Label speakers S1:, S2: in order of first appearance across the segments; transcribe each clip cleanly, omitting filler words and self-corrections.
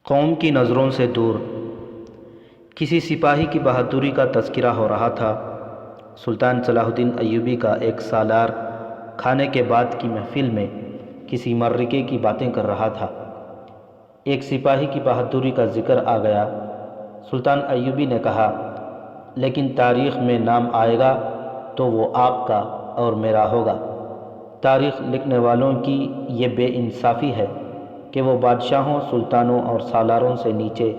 S1: قوم کی نظروں سے دور۔ کسی سپاہی کی بہادری کا تذکرہ ہو رہا تھا۔ سلطان صلاح الدین ایوبی کا ایک سالار کھانے کے بعد کی محفل میں کسی معرکے کی باتیں کر رہا تھا۔ ایک سپاہی کی بہادری کا ذکر آ گیا۔ سلطان ایوبی نے کہا، لیکن تاریخ میں نام آئے گا تو وہ آپ کا اور میرا ہوگا۔ تاریخ لکھنے والوں کی یہ بے انصافی ہے کہ وہ بادشاہوں، سلطانوں اور سالاروں سے نیچے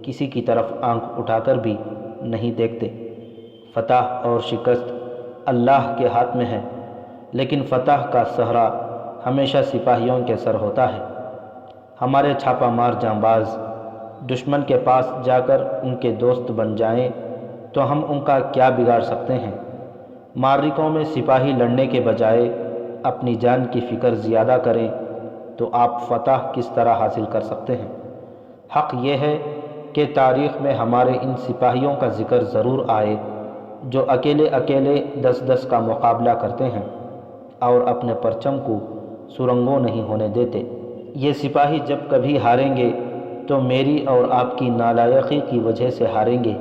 S1: کسی کی طرف آنکھ اٹھا کر بھی نہیں دیکھتے۔ فتح اور شکست اللہ کے ہاتھ میں ہے، لیکن فتح کا سہرا ہمیشہ سپاہیوں کے سر ہوتا ہے۔ ہمارے چھاپا مار جانباز دشمن کے پاس جا کر ان کے دوست بن جائیں تو ہم ان کا کیا بگاڑ سکتے ہیں؟ معرکوں میں سپاہی لڑنے کے بجائے اپنی جان کی فکر زیادہ کریں تو آپ فتح کس طرح حاصل کر سکتے ہیں؟ حق یہ ہے کہ تاریخ میں ہمارے ان سپاہیوں کا ذکر ضرور آئے جو اکیلے اکیلے 10 کا مقابلہ کرتے ہیں اور اپنے پرچم کو سرنگوں نہیں ہونے دیتے۔ یہ سپاہی جب کبھی ہاریں گے تو میری اور آپ کی نالائقی کی وجہ سے ہاریں گے،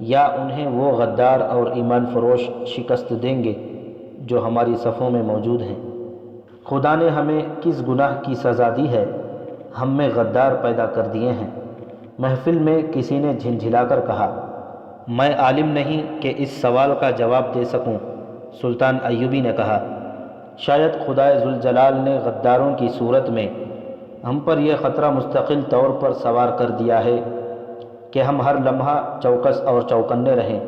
S1: یا انہیں وہ غدار اور ایمان فروش شکست دیں گے جو ہماری صفوں میں موجود ہیں۔ خدا نے ہمیں کس گناہ کی سزا دی ہے؟ ہم میں غدار پیدا کر دیے ہیں۔ محفل میں کسی نے جھنجھلا کر کہا، میں عالم نہیں کہ اس سوال کا جواب دے سکوں۔ سلطان ایوبی نے کہا، شاید خدائے ذوالجلال نے غداروں کی صورت میں ہم پر یہ خطرہ مستقل طور پر سوار کر دیا ہے کہ ہم ہر لمحہ چوکس اور چوکنے رہیں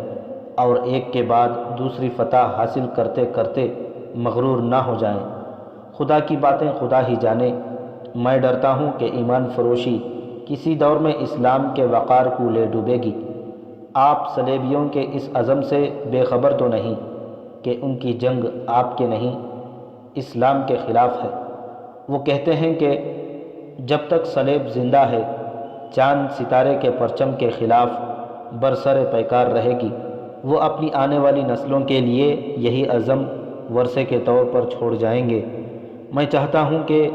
S1: اور ایک کے بعد دوسری فتح حاصل کرتے کرتے مغرور نہ ہو جائیں۔ خدا کی باتیں خدا ہی جانے۔ میں ڈرتا ہوں کہ ایمان فروشی کسی دور میں اسلام کے وقار کو لے ڈوبے گی۔ آپ صلیبیوں کے اس عزم سے بے خبر تو نہیں کہ ان کی جنگ آپ کے نہیں، اسلام کے خلاف ہے۔ وہ کہتے ہیں کہ جب تک صلیب زندہ ہے، چاند ستارے کے پرچم کے خلاف برسر پیکار رہے گی۔ وہ اپنی آنے والی نسلوں کے لیے یہی عزم ورثے کے طور پر چھوڑ جائیں گے۔ میں چاہتا ہوں کہ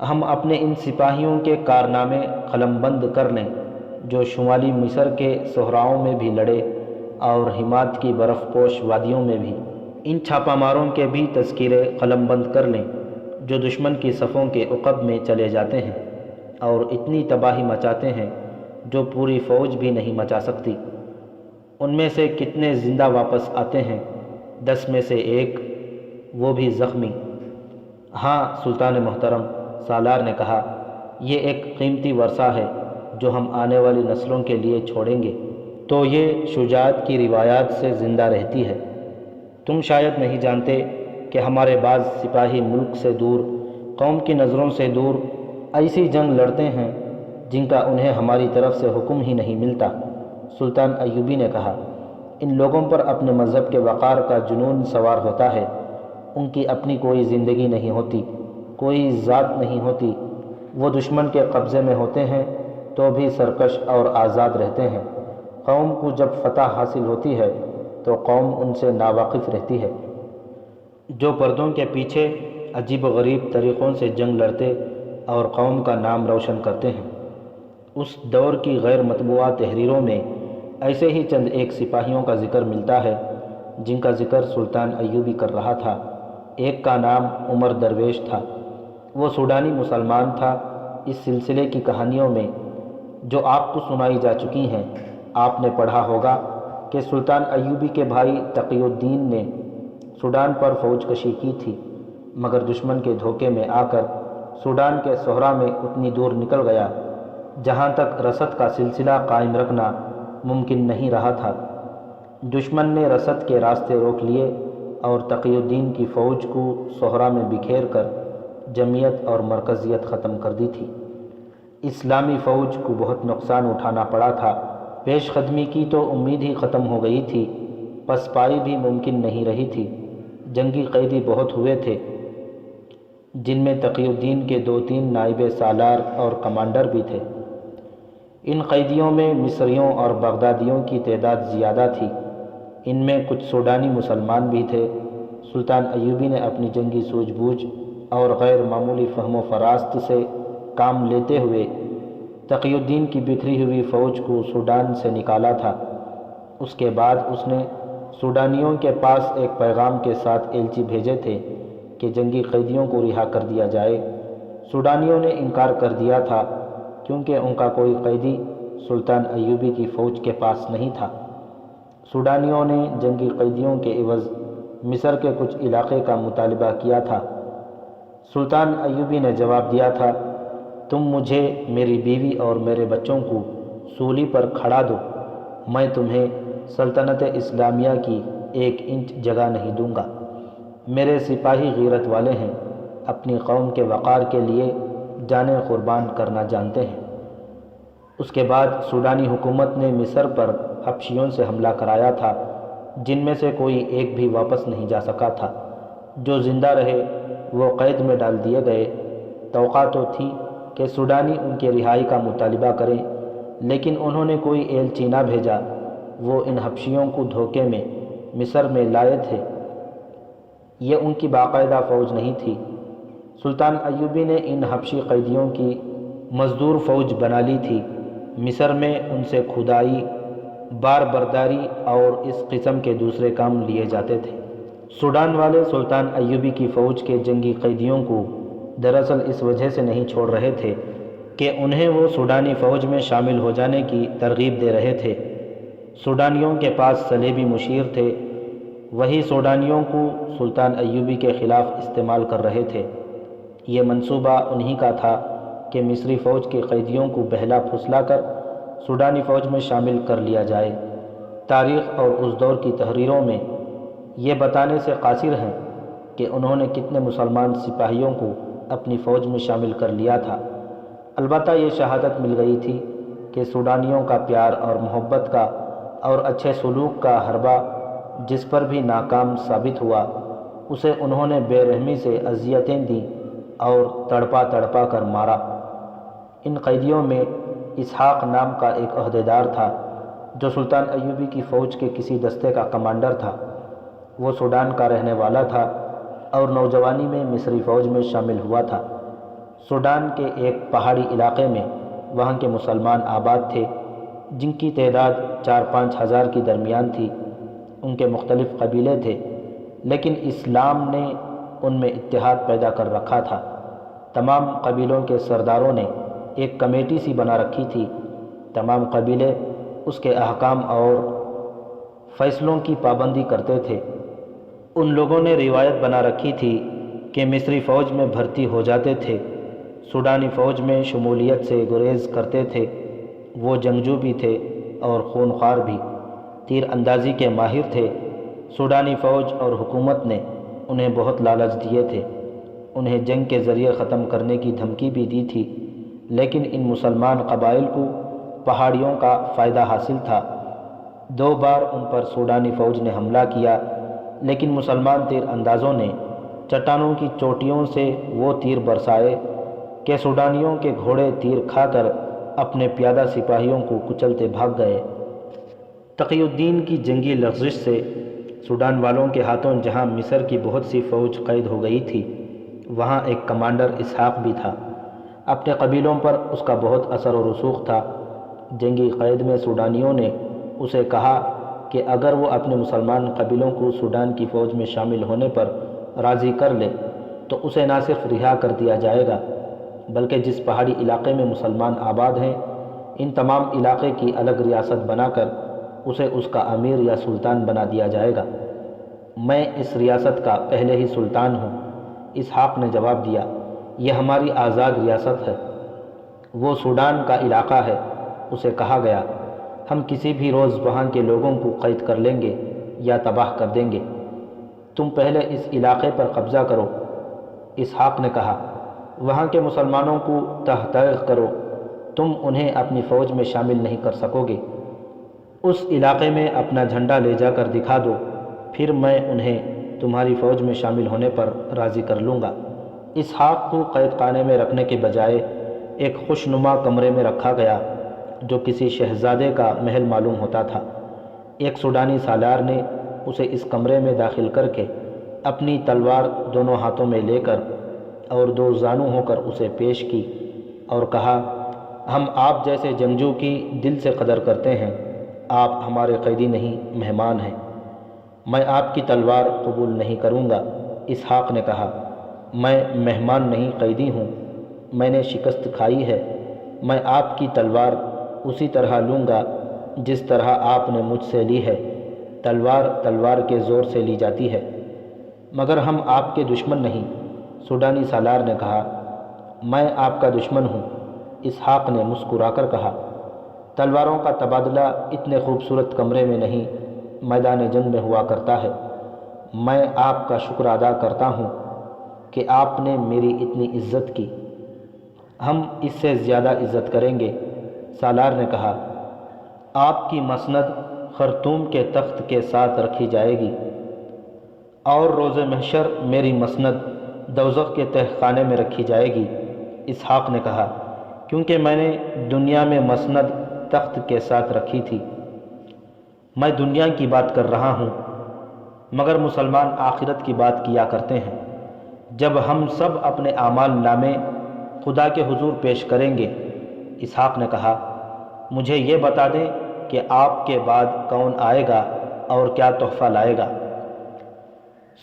S1: ہم اپنے ان سپاہیوں کے کارنامے قلم بند کر لیں جو شمالی مصر کے صحراؤں میں بھی لڑے اور ہمات کی برف پوش وادیوں میں بھی۔ ان چھاپا ماروں کے بھی تذکرے قلم بند کر لیں جو دشمن کی صفوں کے عقب میں چلے جاتے ہیں اور اتنی تباہی مچاتے ہیں جو پوری فوج بھی نہیں مچا سکتی۔ ان میں سے کتنے زندہ واپس آتے ہیں؟ 10 میں سے 1، وہ بھی زخمی۔ ہاں سلطان محترم، سالار نے کہا، یہ ایک قیمتی ورثہ ہے جو ہم آنے والی نسلوں کے لیے چھوڑیں گے تو یہ شجاعت کی روایات سے زندہ رہتی ہے۔ تم شاید نہیں جانتے کہ ہمارے بعض سپاہی ملک سے دور، قوم کی نظروں سے دور ایسی جنگ لڑتے ہیں جن کا انہیں ہماری طرف سے حکم ہی نہیں ملتا۔ سلطان ایوبی نے کہا، ان لوگوں پر اپنے مذہب کے وقار کا جنون سوار ہوتا ہے۔ ان کی اپنی کوئی زندگی نہیں ہوتی، کوئی ذات نہیں ہوتی۔ وہ دشمن کے قبضے میں ہوتے ہیں تو بھی سرکش اور آزاد رہتے ہیں۔ قوم کو جب فتح حاصل ہوتی ہے تو قوم ان سے ناواقف رہتی ہے۔ جو پردوں کے پیچھے عجیب و غریب طریقوں سے جنگ لڑتے اور قوم کا نام روشن کرتے ہیں۔ اس دور کی غیر مطبوعہ تحریروں میں ایسے ہی چند ایک سپاہیوں کا ذکر ملتا ہے جن کا ذکر سلطان ایوبی کر رہا تھا۔ ایک کا نام عمر درویش تھا۔ وہ سوڈانی مسلمان تھا۔ اس سلسلے کی کہانیوں میں جو آپ کو سنائی جا چکی ہیں، آپ نے پڑھا ہوگا کہ سلطان ایوبی کے بھائی تقی الدین نے سوڈان پر فوج کشی کی تھی، مگر دشمن کے دھوکے میں آ کر سوڈان کے صحرا میں اتنی دور نکل گیا جہاں تک رسد کا سلسلہ قائم رکھنا ممکن نہیں رہا تھا۔ دشمن نے رسد کے راستے روک لیے اور تقی الدین کی فوج کو صحرا میں بکھیر کر جمعیت اور مرکزیت ختم کر دی تھی۔ اسلامی فوج کو بہت نقصان اٹھانا پڑا تھا۔ پیش قدمی کی تو امید ہی ختم ہو گئی تھی، پسپائی بھی ممکن نہیں رہی تھی۔ جنگی قیدی بہت ہوئے تھے، جن میں تقی الدین کے 2-3 نائب سالار اور کمانڈر بھی تھے۔ ان قیدیوں میں مصریوں اور بغدادیوں کی تعداد زیادہ تھی۔ ان میں کچھ سوڈانی مسلمان بھی تھے۔ سلطان ایوبی نے اپنی جنگی سوجھ بوجھ اور غیر معمولی فہم و فراست سے کام لیتے ہوئے تقی الدین کی بکھری ہوئی فوج کو سوڈان سے نکالا تھا۔ اس کے بعد اس نے سوڈانیوں کے پاس ایک پیغام کے ساتھ ایلچی بھیجے تھے کہ جنگی قیدیوں کو رہا کر دیا جائے۔ سوڈانیوں نے انکار کر دیا تھا کیونکہ ان کا کوئی قیدی سلطان ایوبی کی فوج کے پاس نہیں تھا۔ سوڈانیوں نے جنگی قیدیوں کے عوض مصر کے کچھ علاقے کا مطالبہ کیا تھا۔ سلطان ایوبی نے جواب دیا تھا، تم مجھے، میری بیوی اور میرے بچوں کو سولی پر کھڑا دو، میں تمہیں سلطنت اسلامیہ کی 1 انچ جگہ نہیں دوں گا۔ میرے سپاہی غیرت والے ہیں، اپنی قوم کے وقار کے لیے جانیں قربان کرنا جانتے ہیں۔ اس کے بعد سوڈانی حکومت نے مصر پر حبشیوں سے حملہ کرایا تھا، جن میں سے کوئی ایک بھی واپس نہیں جا سکا تھا۔ جو زندہ رہے وہ قید میں ڈال دیے گئے۔ توقع تو تھی کہ سوڈانی ان کی رہائی کا مطالبہ کریں، لیکن انہوں نے کوئی ایلچی نہ بھیجا۔ وہ ان حبشیوں کو دھوکے میں مصر میں لائے تھے، یہ ان کی باقاعدہ فوج نہیں تھی۔ سلطان ایوبی نے ان حبشی قیدیوں کی مزدور فوج بنا لی تھی۔ مصر میں ان سے کھدائی، بار برداری اور اس قسم کے دوسرے کام لیے جاتے تھے۔ سوڈان والے سلطان ایوبی کی فوج کے جنگی قیدیوں کو دراصل اس وجہ سے نہیں چھوڑ رہے تھے کہ انہیں وہ سوڈانی فوج میں شامل ہو جانے کی ترغیب دے رہے تھے۔ سوڈانیوں کے پاس صلیبی مشیر تھے، وہی سوڈانیوں کو سلطان ایوبی کے خلاف استعمال کر رہے تھے۔ یہ منصوبہ انہی کا تھا کہ مصری فوج کے قیدیوں کو بہلا پھسلا کر سوڈانی فوج میں شامل کر لیا جائے۔ تاریخ اور اس دور کی تحریروں میں یہ بتانے سے قاصر ہیں کہ انہوں نے کتنے مسلمان سپاہیوں کو اپنی فوج میں شامل کر لیا تھا۔ البتہ یہ شہادت مل گئی تھی کہ سوڈانیوں کا پیار اور محبت کا اور اچھے سلوک کا حربہ جس پر بھی ناکام ثابت ہوا، اسے انہوں نے بے رحمی سے اذیتیں دیں اور تڑپا تڑپا کر مارا۔ ان قیدیوں میں اسحاق نام کا ایک عہدیدار تھا جو سلطان ایوبی کی فوج کے کسی دستے کا کمانڈر تھا۔ وہ سوڈان کا رہنے والا تھا اور نوجوانی میں مصری فوج میں شامل ہوا تھا۔ سوڈان کے ایک پہاڑی علاقے میں وہاں کے مسلمان آباد تھے، جن کی تعداد 4-5 ہزار کی درمیان تھی۔ ان کے مختلف قبیلے تھے، لیکن اسلام نے ان میں اتحاد پیدا کر رکھا تھا۔ تمام قبیلوں کے سرداروں نے ایک کمیٹی سی بنا رکھی تھی۔ تمام قبیلے اس کے احکام اور فیصلوں کی پابندی کرتے تھے۔ ان لوگوں نے روایت بنا رکھی تھی کہ مصری فوج میں بھرتی ہو جاتے تھے، سوڈانی فوج میں شمولیت سے گریز کرتے تھے۔ وہ جنگجو بھی تھے اور خونخوار بھی، تیر اندازی کے ماہر تھے۔ سوڈانی فوج اور حکومت نے انہیں بہت لالچ دیے تھے، انہیں جنگ کے ذریعے ختم کرنے کی دھمکی بھی دی تھی، لیکن ان مسلمان قبائل کو پہاڑیوں کا فائدہ حاصل تھا۔ 2 بار ان پر سوڈانی فوج نے حملہ کیا، لیکن مسلمان تیر اندازوں نے چٹانوں کی چوٹیوں سے وہ تیر برسائے کہ سوڈانیوں کے گھوڑے تیر کھا کر اپنے پیادہ سپاہیوں کو کچلتے بھاگ گئے۔ تقی الدین کی جنگی لغزش سے سوڈان والوں کے ہاتھوں جہاں مصر کی بہت سی فوج قید ہو گئی تھی، وہاں ایک کمانڈر اسحاق بھی تھا۔ اپنے قبیلوں پر اس کا بہت اثر و رسوخ تھا۔ جنگی قید میں سوڈانیوں نے اسے کہا کہ اگر وہ اپنے مسلمان قبیلوں کو سوڈان کی فوج میں شامل ہونے پر راضی کر لے تو اسے نہ صرف رہا کر دیا جائے گا، بلکہ جس پہاڑی علاقے میں مسلمان آباد ہیں، ان تمام علاقے کی الگ ریاست بنا کر اسے اس کا امیر یا سلطان بنا دیا جائے گا۔ میں اس ریاست کا پہلے ہی سلطان ہوں، اسحاق نے جواب دیا۔ یہ ہماری آزاد ریاست ہے، وہ سوڈان کا علاقہ ہے۔ اسے کہا گیا، ہم کسی بھی روز وہاں کے لوگوں کو قید کر لیں گے یا تباہ کر دیں گے، تم پہلے اس علاقے پر قبضہ کرو۔ اسحاق نے کہا، وہاں کے مسلمانوں کو تحقیق کرو، تم انہیں اپنی فوج میں شامل نہیں کر سکو گے۔ اس علاقے میں اپنا جھنڈا لے جا کر دکھا دو، پھر میں انہیں تمہاری فوج میں شامل ہونے پر راضی کر لوں گا۔ اسحاق کو قید خانے میں رکھنے کے بجائے ایک خوشنما کمرے میں رکھا گیا جو کسی شہزادے کا محل معلوم ہوتا تھا۔ ایک سوڈانی سالار نے اسے اس کمرے میں داخل کر کے اپنی تلوار دونوں ہاتھوں میں لے کر اور 2 زانو ہو کر اسے پیش کی اور کہا، ہم آپ جیسے جنگجو کی دل سے قدر کرتے ہیں، آپ ہمارے قیدی نہیں مہمان ہیں۔ میں آپ کی تلوار قبول نہیں کروں گا۔ اسحاق نے کہا، میں مہمان نہیں قیدی ہوں، میں نے شکست کھائی ہے، میں آپ کی تلوار اسی طرح لوں گا جس طرح آپ نے مجھ سے لی ہے۔ تلوار تلوار کے زور سے لی جاتی ہے، مگر ہم آپ کے دشمن نہیں۔ سوڈانی سالار نے کہا، میں آپ کا دشمن ہوں۔ اسحاق نے مسکرا کر کہا، تلواروں کا تبادلہ اتنے خوبصورت کمرے میں نہیں، میدان جنگ میں ہوا کرتا ہے۔ میں آپ کا شکر ادا کرتا ہوں کہ آپ نے میری اتنی عزت کی۔ ہم اس سے زیادہ عزت کریں گے۔ سالار نے کہا، آپ کی مسند خرطوم کے تخت کے ساتھ رکھی جائے گی، اور روز محشر میری مسند دوزخ کے تہ خانے میں رکھی جائے گی۔ اسحاق نے کہا، کیونکہ میں نے دنیا میں مسند تخت کے ساتھ رکھی تھی۔ میں دنیا کی بات کر رہا ہوں، مگر مسلمان آخرت کی بات کیا کرتے ہیں۔ جب ہم سب اپنے اعمال نامے خدا کے حضور پیش کریں گے۔ اسحاق نے کہا، مجھے یہ بتا دیں کہ آپ کے بعد کون آئے گا اور کیا تحفہ لائے گا؟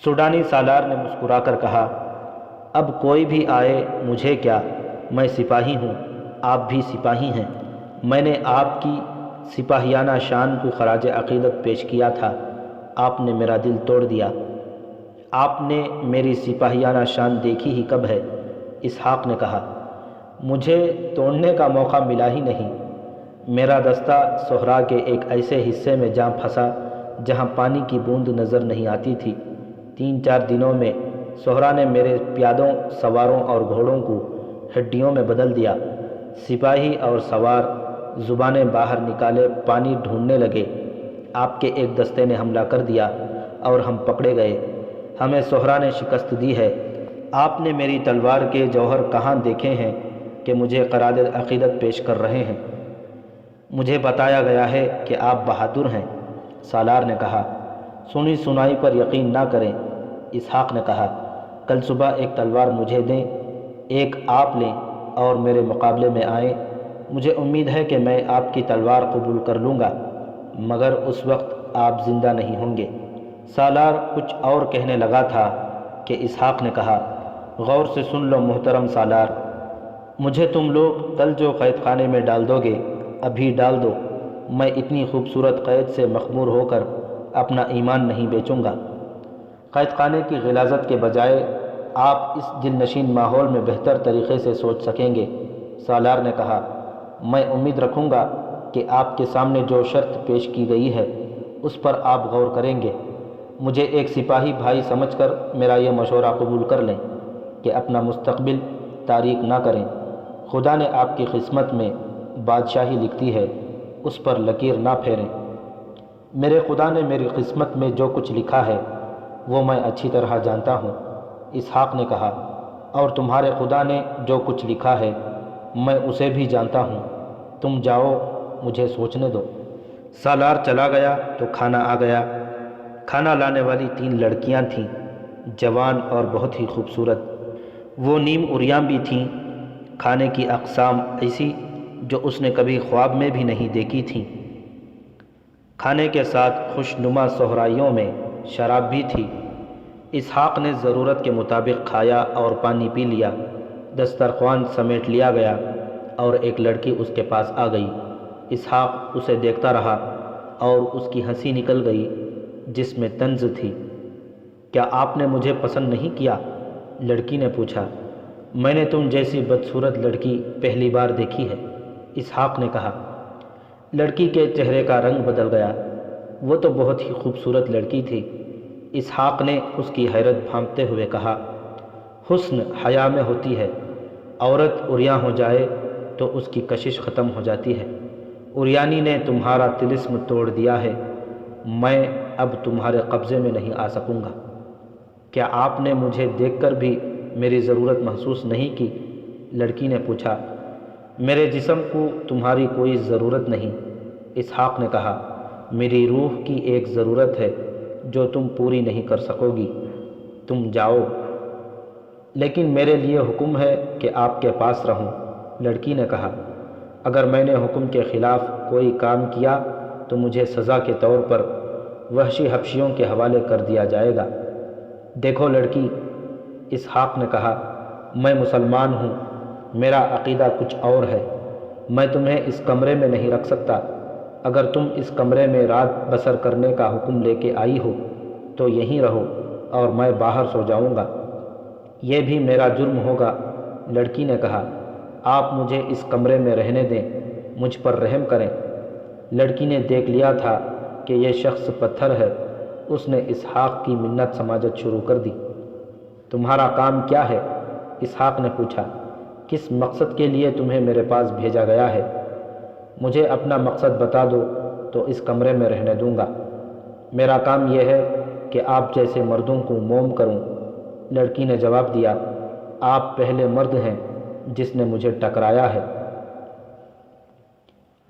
S1: سوڈانی سالار نے مسکرا کر کہا، اب کوئی بھی آئے مجھے کیا، میں سپاہی ہوں، آپ بھی سپاہی ہیں۔ میں نے آپ کی سپاہیانہ شان کو خراج عقیدت پیش کیا تھا، آپ نے میرا دل توڑ دیا۔ آپ نے میری سپاہیانہ شان دیکھی ہی کب ہے؟ اسحاق نے کہا، مجھے توڑنے کا موقع ملا ہی نہیں۔ میرا دستہ صحرا کے ایک ایسے حصے میں جا پھنسا جہاں پانی کی بوند نظر نہیں آتی تھی۔ 3-4 دنوں میں صحرا نے میرے پیادوں، سواروں اور گھوڑوں کو ہڈیوں میں بدل دیا۔ سپاہی اور سوار زبانیں باہر نکالے پانی ڈھونڈنے لگے۔ آپ کے ایک دستے نے حملہ کر دیا اور ہم پکڑے گئے۔ ہمیں صحرا نے شکست دی ہے۔ آپ نے میری تلوار کے جوہر کہاں دیکھے ہیں کہ مجھے خراج عقیدت پیش کر رہے ہیں؟ مجھے بتایا گیا ہے کہ آپ بہادر ہیں۔ سالار نے کہا، سنی سنائی پر یقین نہ کریں۔ اسحاق نے کہا، کل صبح ایک تلوار مجھے دیں، ایک آپ لیں اور میرے مقابلے میں آئیں۔ مجھے امید ہے کہ میں آپ کی تلوار قبول کر لوں گا، مگر اس وقت آپ زندہ نہیں ہوں گے۔ سالار کچھ اور کہنے لگا تھا کہ اسحاق نے کہا، غور سے سن لو محترم سالار، مجھے تم لوگ کل جو قید خانے میں ڈال دو گے ابھی ڈال دو۔ میں اتنی خوبصورت قید سے مخمور ہو کر اپنا ایمان نہیں بیچوں گا۔ قید خانے کی غلاظت کے بجائے آپ اس دل نشین ماحول میں بہتر طریقے سے سوچ سکیں گے۔ سالار نے کہا، میں امید رکھوں گا کہ آپ کے سامنے جو شرط پیش کی گئی ہے اس پر آپ غور کریں گے۔ مجھے ایک سپاہی بھائی سمجھ کر میرا یہ مشورہ قبول کر لیں کہ اپنا مستقبل تاریک نہ کریں۔ خدا نے آپ کی قسمت میں بادشاہی لکھی ہے، اس پر لکیر نہ پھیریں۔ میرے خدا نے میری قسمت میں جو کچھ لکھا ہے وہ میں اچھی طرح جانتا ہوں۔ اسحاق نے کہا، اور تمہارے خدا نے جو کچھ لکھا ہے میں اسے بھی جانتا ہوں۔ تم جاؤ، مجھے سوچنے دو۔ سالار چلا گیا تو کھانا آ گیا۔ کھانا لانے والی 3 لڑکیاں تھیں، جوان اور بہت ہی خوبصورت۔ وہ نیم عریاں بھی تھیں، کھانے کی اقسام ایسی جو اس نے کبھی خواب میں بھی نہیں دیکھی تھیں۔ کھانے کے ساتھ خوشنما صحرائیوں میں شراب بھی تھی۔ اسحاق نے ضرورت کے مطابق کھایا اور پانی پی لیا۔ دسترخوان سمیٹ لیا گیا اور ایک لڑکی اس کے پاس آ گئی۔ اسحاق اسے دیکھتا رہا اور اس کی ہنسی نکل گئی جس میں طنز تھی۔ کیا آپ نے مجھے پسند نہیں کیا؟ لڑکی نے پوچھا۔ میں نے تم جیسی بدصورت لڑکی پہلی بار دیکھی ہے، اسحاق نے کہا۔ لڑکی کے چہرے کا رنگ بدل گیا۔ وہ تو بہت ہی خوبصورت لڑکی تھی۔ اسحاق نے اس کی حیرت بھانپتے ہوئے کہا، حسن حیا میں ہوتی ہے۔ عورت عریاں ہو جائے تو اس کی کشش ختم ہو جاتی ہے۔ عریانی نے تمہارا طلسم توڑ دیا ہے، میں اب تمہارے قبضے میں نہیں آ سکوں گا۔ کیا آپ نے مجھے دیکھ کر بھی میری ضرورت محسوس نہیں کی؟ لڑکی نے پوچھا۔ میرے جسم کو تمہاری کوئی ضرورت نہیں، اسحاق نے کہا۔ میری روح کی ایک ضرورت ہے جو تم پوری نہیں کر سکو گی۔ تم جاؤ، لیکن میرے لیے حکم ہے کہ آپ کے پاس رہوں، لڑکی نے کہا۔ اگر میں نے حکم کے خلاف کوئی کام کیا تو مجھے سزا کے طور پر وحشی حبشیوں کے حوالے کر دیا جائے گا۔ دیکھو لڑکی، اسحاق نے کہا، میں مسلمان ہوں، میرا عقیدہ کچھ اور ہے، میں تمہیں اس کمرے میں نہیں رکھ سکتا۔ اگر تم اس کمرے میں رات بسر کرنے کا حکم لے کے آئی ہو تو یہیں رہو اور میں باہر سو جاؤں گا، یہ بھی میرا جرم ہوگا۔ لڑکی نے کہا، آپ مجھے اس کمرے میں رہنے دیں، مجھ پر رحم کریں۔ لڑکی نے دیکھ لیا تھا کہ یہ شخص پتھر ہے، اس نے اسحاق کی منت سماجت شروع کر دی۔ تمہارا کام کیا ہے؟ اسحاق نے پوچھا، کس مقصد کے لیے تمہیں میرے پاس بھیجا گیا ہے؟ مجھے اپنا مقصد بتا دو تو اس کمرے میں رہنے دوں گا۔ میرا کام یہ ہے کہ آپ جیسے مردوں کو موم کروں۔ لڑکی نے جواب دیا، آپ پہلے مرد ہیں جس نے مجھے ٹکرایا ہے۔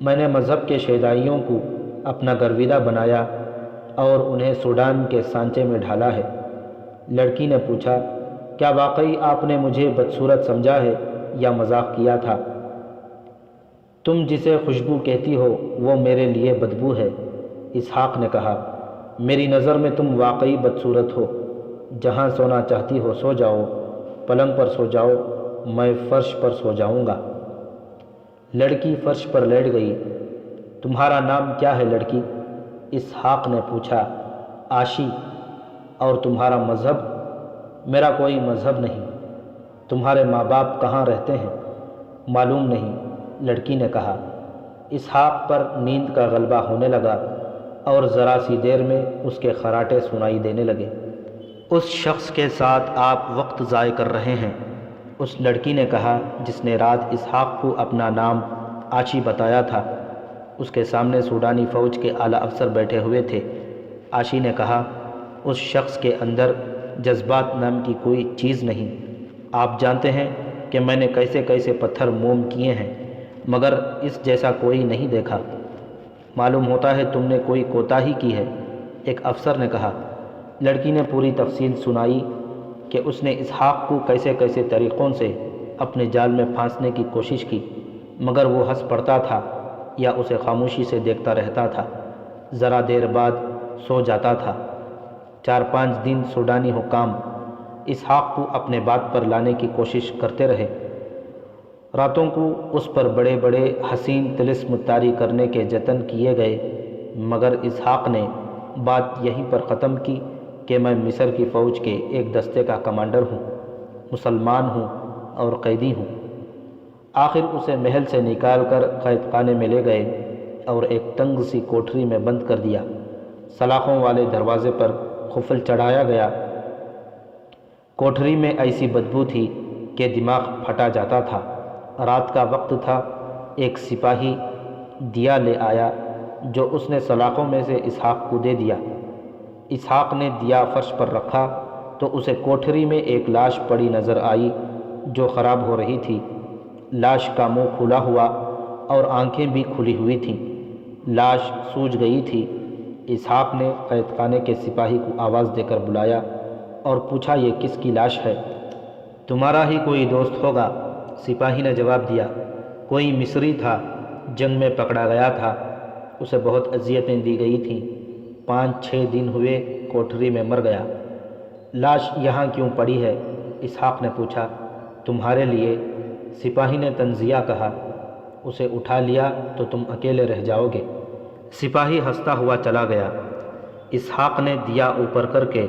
S1: میں نے مذہب کے شیدائیوں کو اپنا گرویدہ بنایا اور انہیں سوڈان کے سانچے میں ڈھالا ہے۔ لڑکی نے پوچھا، کیا واقعی آپ نے مجھے بدصورت سمجھا ہے یا مذاق کیا تھا؟ تم جسے خوشبو کہتی ہو وہ میرے لیے بدبو ہے۔ اسحاق نے کہا، میری نظر میں تم واقعی بدصورت ہو۔ جہاں سونا چاہتی ہو سو جاؤ، پلنگ پر سو جاؤ، میں فرش پر سو جاؤں گا۔ لڑکی فرش پر لیٹ گئی۔ تمہارا نام کیا ہے لڑکی؟ اسحاق نے پوچھا۔ عاشی۔ اور تمہارا مذہب؟ میرا کوئی مذہب نہیں۔ تمہارے ماں باپ کہاں رہتے ہیں؟ معلوم نہیں، لڑکی نے کہا۔ اسحاق پر نیند کا غلبہ ہونے لگا اور ذرا سی دیر میں اس کے خراٹے سنائی دینے لگے۔ اس شخص کے ساتھ آپ وقت ضائع کر رہے ہیں، اس لڑکی نے کہا جس نے رات اسحاق کو اپنا نام عاشی بتایا تھا۔ اس کے سامنے سوڈانی فوج کے اعلیٰ افسر بیٹھے ہوئے تھے۔ عاشی نے کہا، اس شخص کے اندر جذبات نام کی کوئی چیز نہیں۔ آپ جانتے ہیں کہ میں نے کیسے کیسے پتھر موم کیے ہیں، مگر اس جیسا کوئی نہیں دیکھا۔ معلوم ہوتا ہے تم نے کوئی کوتاہی کی ہے، ایک افسر نے کہا۔ لڑکی نے پوری تفصیل سنائی کہ اس نے اسحاق کو کیسے کیسے طریقوں سے اپنے جال میں پھانسنے کی کوشش کی، مگر وہ ہنس پڑتا تھا یا اسے خاموشی سے دیکھتا رہتا تھا، ذرا دیر بعد سو جاتا تھا۔ 4-5 دن سوڈانی حکام اسحاق کو اپنے بات پر لانے کی کوشش کرتے رہے۔ راتوں کو اس پر بڑے بڑے حسین طلسم طاری کرنے کے جتن کیے گئے، مگر اسحاق نے بات یہیں پر ختم کی کہ میں مصر کی فوج کے ایک دستے کا کمانڈر ہوں، مسلمان ہوں اور قیدی ہوں۔ آخر اسے محل سے نکال کر قید خانے میں لے گئے اور ایک تنگ سی کوٹری میں بند کر دیا۔ سلاخوں والے دروازے پر قفل چڑھایا گیا۔ کوٹری میں ایسی بدبو تھی کہ دماغ پھٹا جاتا تھا۔ رات کا وقت تھا۔ ایک سپاہی دیا لے آیا جو اس نے سلاخوں میں سے اسحاق کو دے دیا۔ اسحاق نے دیا فرش پر رکھا تو اسے کوٹری میں ایک لاش پڑی نظر آئی جو خراب ہو رہی تھی۔ لاش کا منہ کھلا ہوا اور آنکھیں بھی کھلی ہوئی تھیں۔ لاش سوج گئی تھی۔ اسحاق نے قید خانے کے سپاہی کو آواز دے کر بلایا اور پوچھا، یہ کس کی لاش ہے؟ تمہارا ہی کوئی دوست ہوگا، سپاہی نے جواب دیا۔ کوئی مصری تھا، جنگ میں پکڑا گیا تھا، اسے بہت اذیتیں دی گئی تھیں، 5-6 دن ہوئے کوٹری میں مر گیا۔ لاش یہاں کیوں پڑی ہے؟ اسحاق نے پوچھا۔ تمہارے لیے، سپاہی نے تنزیہ کہا۔ اسے اٹھا لیا تو تم اکیلے رہ جاؤ گے۔ سپاہی ہنستا ہوا چلا گیا۔ اسحاق نے دیا اوپر کر کے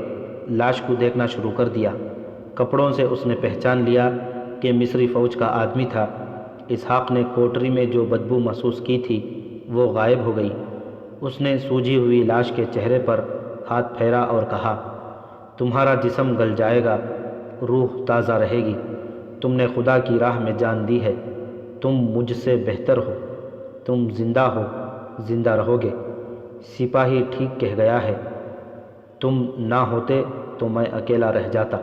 S1: لاش کو دیکھنا شروع کر دیا۔ کپڑوں سے اس نے پہچان لیا کہ مصری فوج کا آدمی تھا۔ اسحاق نے کوٹری میں جو بدبو محسوس کی تھی وہ غائب ہو گئی۔ اس نے سوجی ہوئی لاش کے چہرے پر ہاتھ پھیرا اور کہا، تمہارا جسم گل جائے گا، روح تازہ رہے گی۔ تم نے خدا کی راہ میں جان دی ہے، تم مجھ سے بہتر ہو، تم زندہ ہو، زندہ رہو گے۔ سپاہی ٹھیک کہہ گیا ہے، تم نہ ہوتے تو میں اکیلا رہ جاتا۔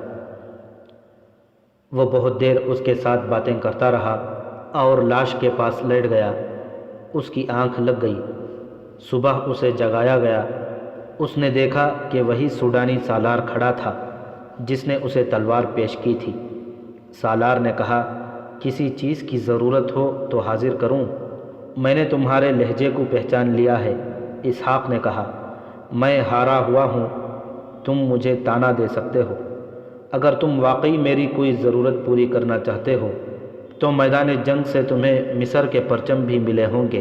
S1: وہ بہت دیر اس کے ساتھ باتیں کرتا رہا اور لاش کے پاس لیٹ گیا۔ اس کی آنکھ لگ گئی۔ صبح اسے جگایا گیا۔ اس نے دیکھا کہ وہی سوڈانی سالار کھڑا تھا جس نے اسے تلوار پیش کی تھی۔ سالار نے کہا، کسی چیز کی ضرورت ہو تو حاضر کروں؟ میں نے تمہارے لہجے کو پہچان لیا ہے۔ اسحاق نے کہا، میں ہارا ہوا ہوں، تم مجھے طعنہ دے سکتے ہو۔ اگر تم واقعی میری کوئی ضرورت پوری کرنا چاہتے ہو تو میدان جنگ سے تمہیں مصر کے پرچم بھی ملے ہوں گے۔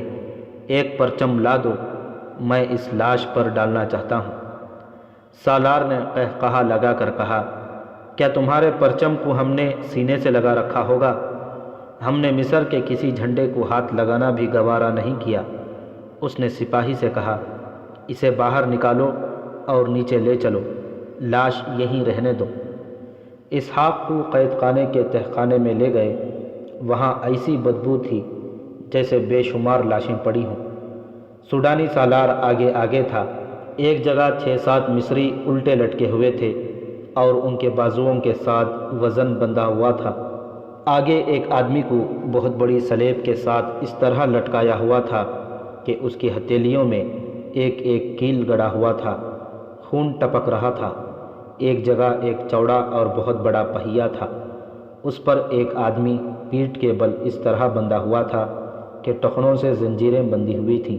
S1: ایک پرچم لا دو، میں اس لاش پر ڈالنا چاہتا ہوں۔ سالار نے قہقہا لگا کر کہا، کیا تمہارے پرچم کو ہم نے سینے سے لگا رکھا ہوگا؟ ہم نے مصر کے کسی جھنڈے کو ہاتھ لگانا بھی گوارا نہیں کیا۔ اس نے سپاہی سے کہا، اسے باہر نکالو اور نیچے لے چلو، لاش یہیں رہنے دو۔ اسحاق کو قید خانے کے تہخانے میں لے گئے۔ وہاں ایسی بدبو تھی جیسے بے شمار لاشیں پڑی ہوں۔ سوڈانی سالار آگے آگے تھا۔ ایک جگہ 6-7 مصری الٹے لٹکے ہوئے تھے اور ان کے بازوؤں کے ساتھ وزن بندھا ہوا تھا۔ آگے ایک آدمی کو بہت بڑی سلیب کے ساتھ اس طرح لٹکایا ہوا تھا کہ اس کی ہتھیلیوں میں ایک ایک کیل گڑا ہوا تھا، خون ٹپک رہا تھا۔ ایک جگہ ایک چوڑا اور بہت بڑا پہیا تھا، اس پر ایک آدمی پیٹھ کے بل اس طرح بندھا ہوا تھا کہ ٹخنوں سے زنجیریں بندھی ہوئی تھیں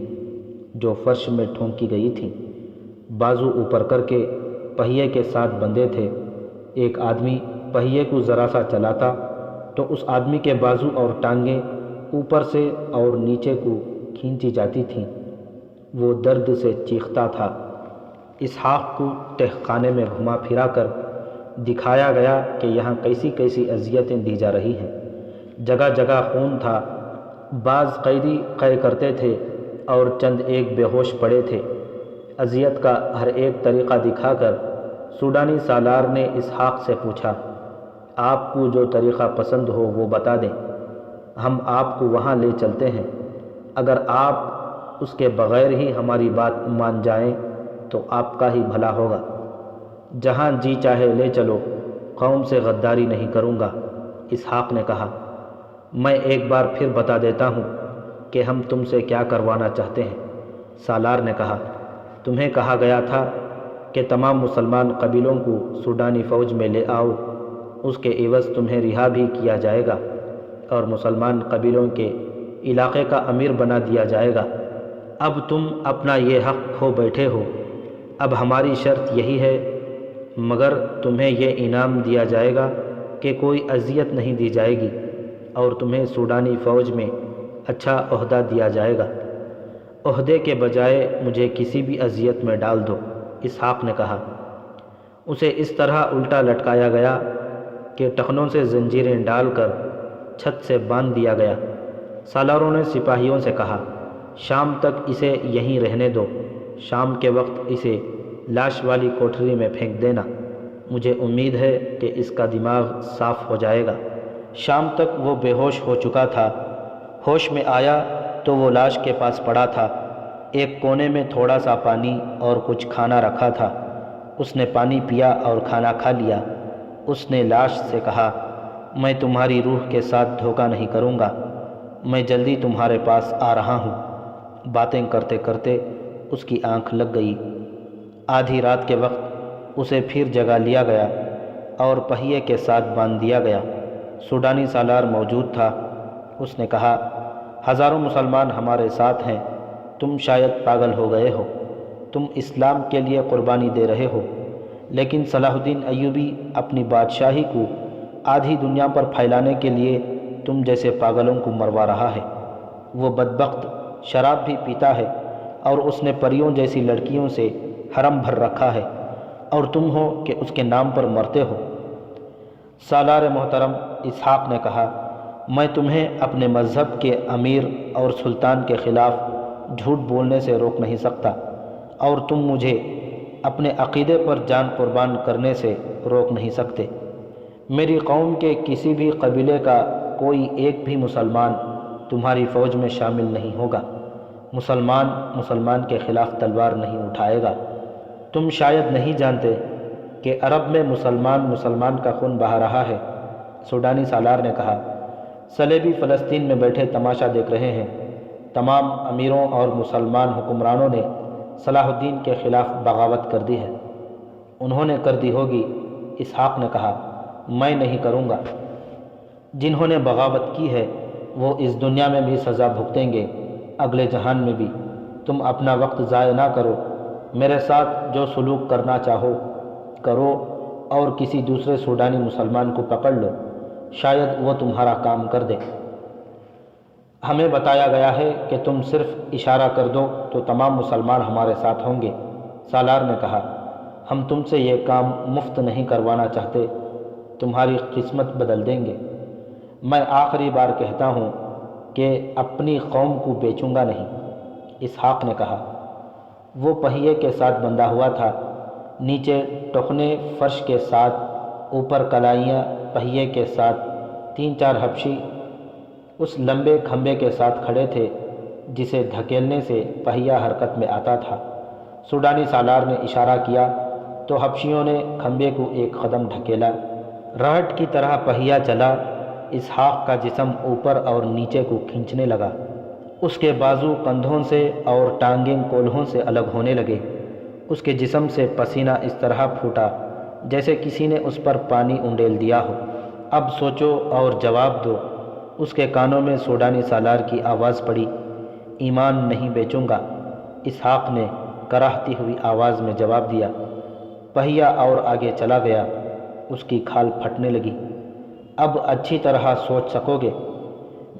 S1: جو فرش میں ٹھونکی گئی تھیں۔ بازو اوپر کر کے پہیے کے ساتھ بندھے تھے۔ ایک آدمی پہیے کو ذرا سا چلاتا تو اس آدمی کے بازو اور ٹانگیں اوپر سے اور نیچے کو کھینچی جاتی تھیں۔ وہ درد سے چیختا تھا۔ اسحاق کو تہخانے میں گھما پھرا کر دکھایا گیا کہ یہاں کیسی کیسی اذیتیں دی جا رہی ہیں۔ جگہ جگہ خون تھا۔ بعض قیدی قے کرتے تھے اور چند ایک بے ہوش پڑے تھے۔ اذیت کا ہر ایک طریقہ دکھا کر سوڈانی سالار نے اسحاق سے پوچھا، آپ کو جو طریقہ پسند ہو وہ بتا دیں، ہم آپ کو وہاں لے چلتے ہیں۔ اگر آپ اس کے بغیر ہی ہماری بات مان جائیں تو آپ کا ہی بھلا ہوگا۔ جہاں جی چاہے لے چلو، قوم سے غداری نہیں کروں گا۔ اسحاق نے کہا، میں ایک بار پھر بتا دیتا ہوں کہ ہم تم سے کیا کروانا چاہتے ہیں۔ سالار نے کہا، تمہیں کہا گیا تھا کہ تمام مسلمان قبیلوں کو سوڈانی فوج میں لے آؤ، اس کے عوض تمہیں رہا بھی کیا جائے گا اور مسلمان قبیلوں کے علاقے کا امیر بنا دیا جائے گا۔ اب تم اپنا یہ حق کھو بیٹھے ہو۔ اب ہماری شرط یہی ہے، مگر تمہیں یہ انعام دیا جائے گا کہ کوئی اذیت نہیں دی جائے گی اور تمہیں سوڈانی فوج میں اچھا عہدہ دیا جائے گا۔ عہدے کے بجائے مجھے کسی بھی اذیت میں ڈال دو۔ اسحاق نے کہا۔ اسے اس طرح الٹا لٹکایا گیا کہ ٹخنوں سے زنجیریں ڈال کر چھت سے باندھ دیا گیا۔ سالاروں نے سپاہیوں سے کہا، شام تک اسے یہیں رہنے دو، شام کے وقت اسے لاش والی کوٹھری میں پھینک دینا، مجھے امید ہے کہ اس کا دماغ صاف ہو جائے گا۔ شام تک وہ بے ہوش ہو چکا تھا۔ ہوش میں آیا تو وہ لاش کے پاس پڑا تھا۔ ایک کونے میں تھوڑا سا پانی اور کچھ کھانا رکھا تھا۔ اس نے پانی پیا اور کھانا کھا لیا۔ اس نے لاش سے کہا، میں تمہاری روح کے ساتھ دھوکہ نہیں کروں گا، میں جلدی تمہارے پاس آ رہا ہوں۔ باتیں کرتے کرتے اس کی آنکھ لگ گئی۔ آدھی رات کے وقت اسے پھر جگا لیا گیا اور پہیے کے ساتھ باندھ دیا گیا۔ سوڈانی سالار موجود تھا۔ اس نے کہا، ہزاروں مسلمان ہمارے ساتھ ہیں، تم شاید پاگل ہو گئے ہو، تم اسلام کے لیے قربانی دے رہے ہو، لیکن صلاح الدین ایوبی اپنی بادشاہی کو آدھی دنیا پر پھیلانے کے لیے تم جیسے پاگلوں کو مروا رہا ہے۔ وہ بدبخت شراب بھی پیتا ہے اور اس نے پریوں جیسی لڑکیوں سے حرم بھر رکھا ہے، اور تم ہو کہ اس کے نام پر مرتے ہو۔ سالار محترم، اسحاق نے کہا، میں تمہیں اپنے مذہب کے امیر اور سلطان کے خلاف جھوٹ بولنے سے روک نہیں سکتا، اور تم مجھے اپنے عقیدے پر جان قربان کرنے سے روک نہیں سکتے۔ میری قوم کے کسی بھی قبیلے کا کوئی ایک بھی مسلمان تمہاری فوج میں شامل نہیں ہوگا۔ مسلمان کے خلاف تلوار نہیں اٹھائے گا۔ تم شاید نہیں جانتے کہ عرب میں مسلمان کا خون بہا رہا ہے۔ سوڈانی سالار نے کہا، صلیبی فلسطین میں بیٹھے تماشا دیکھ رہے ہیں۔ تمام امیروں اور مسلمان حکمرانوں نے صلاح الدین کے خلاف بغاوت کر دی ہے۔ انہوں نے کر دی ہوگی۔ اسحاق نے کہا، میں نہیں کروں گا۔ جنہوں نے بغاوت کی ہے وہ اس دنیا میں بھی سزا بھگتیں گے اگلے جہان میں بھی۔ تم اپنا وقت ضائع نہ کرو، میرے ساتھ جو سلوک کرنا چاہو کرو، اور کسی دوسرے سوڈانی مسلمان کو پکڑ لو، شاید وہ تمہارا کام کر دے۔ ہمیں بتایا گیا ہے کہ تم صرف اشارہ کر دو تو تمام مسلمان ہمارے ساتھ ہوں گے۔ سالار نے کہا، ہم تم سے یہ کام مفت نہیں کروانا چاہتے، تمہاری قسمت بدل دیں گے۔ میں آخری بار کہتا ہوں کہ اپنی قوم کو بیچوں گا نہیں۔ اسحاق نے کہا، وہ پہیے کے ساتھ بندھا ہوا تھا، نیچے ٹخنے فرش کے ساتھ، اوپر کلائیاں پہیے کے ساتھ، 3-4 حبشی اس لمبے کھمبے کے ساتھ کھڑے تھے جسے دھکیلنے سے پہیہ حرکت میں آتا تھا۔ سوڈانی سالار نے اشارہ کیا تو حبشیوں نے کھمبے کو ایک قدم ڈھکیلا، رہٹ کی طرح پہیہ چلا۔ اسحاق کا جسم اوپر اور نیچے کو کھینچنے لگا، اس کے بازو کندھوں سے اور ٹانگیں کولہوں سے الگ ہونے لگے، اس کے جسم سے پسینہ اس طرح پھوٹا جیسے کسی نے اس پر پانی انڈیل دیا ہو۔ اب سوچو اور جواب دو۔ اس کے کانوں میں سوڈانی سالار کی آواز پڑی، ایمان نہیں بیچوں گا۔ اسحاق نے کراہتی ہوئی آواز میں جواب دیا۔ پہیہ اور آگے چلا گیا، اس کی کھال پھٹنے لگی۔ اب اچھی طرح سوچ سکو گے،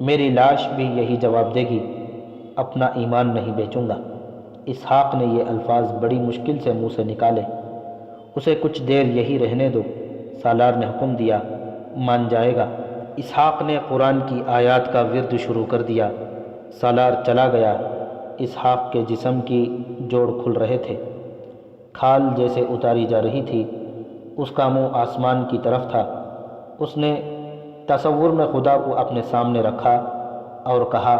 S1: میری لاش بھی یہی جواب دے گی، اپنا ایمان نہیں بیچوں گا۔ اسحاق نے یہ الفاظ بڑی مشکل سے منہ سے نکالے۔ اسے کچھ دیر یہی رہنے دو، سالار نے حکم دیا، مان جائے گا۔ اسحاق نے قرآن کی آیات کا ورد شروع کر دیا۔ سالار چلا گیا۔ اسحاق کے جسم کی جوڑ کھل رہے تھے، کھال جیسے اتاری جا رہی تھی، اس کا منہ آسمان کی طرف تھا۔ اس نے تصور میں خدا کو اپنے سامنے رکھا اور کہا،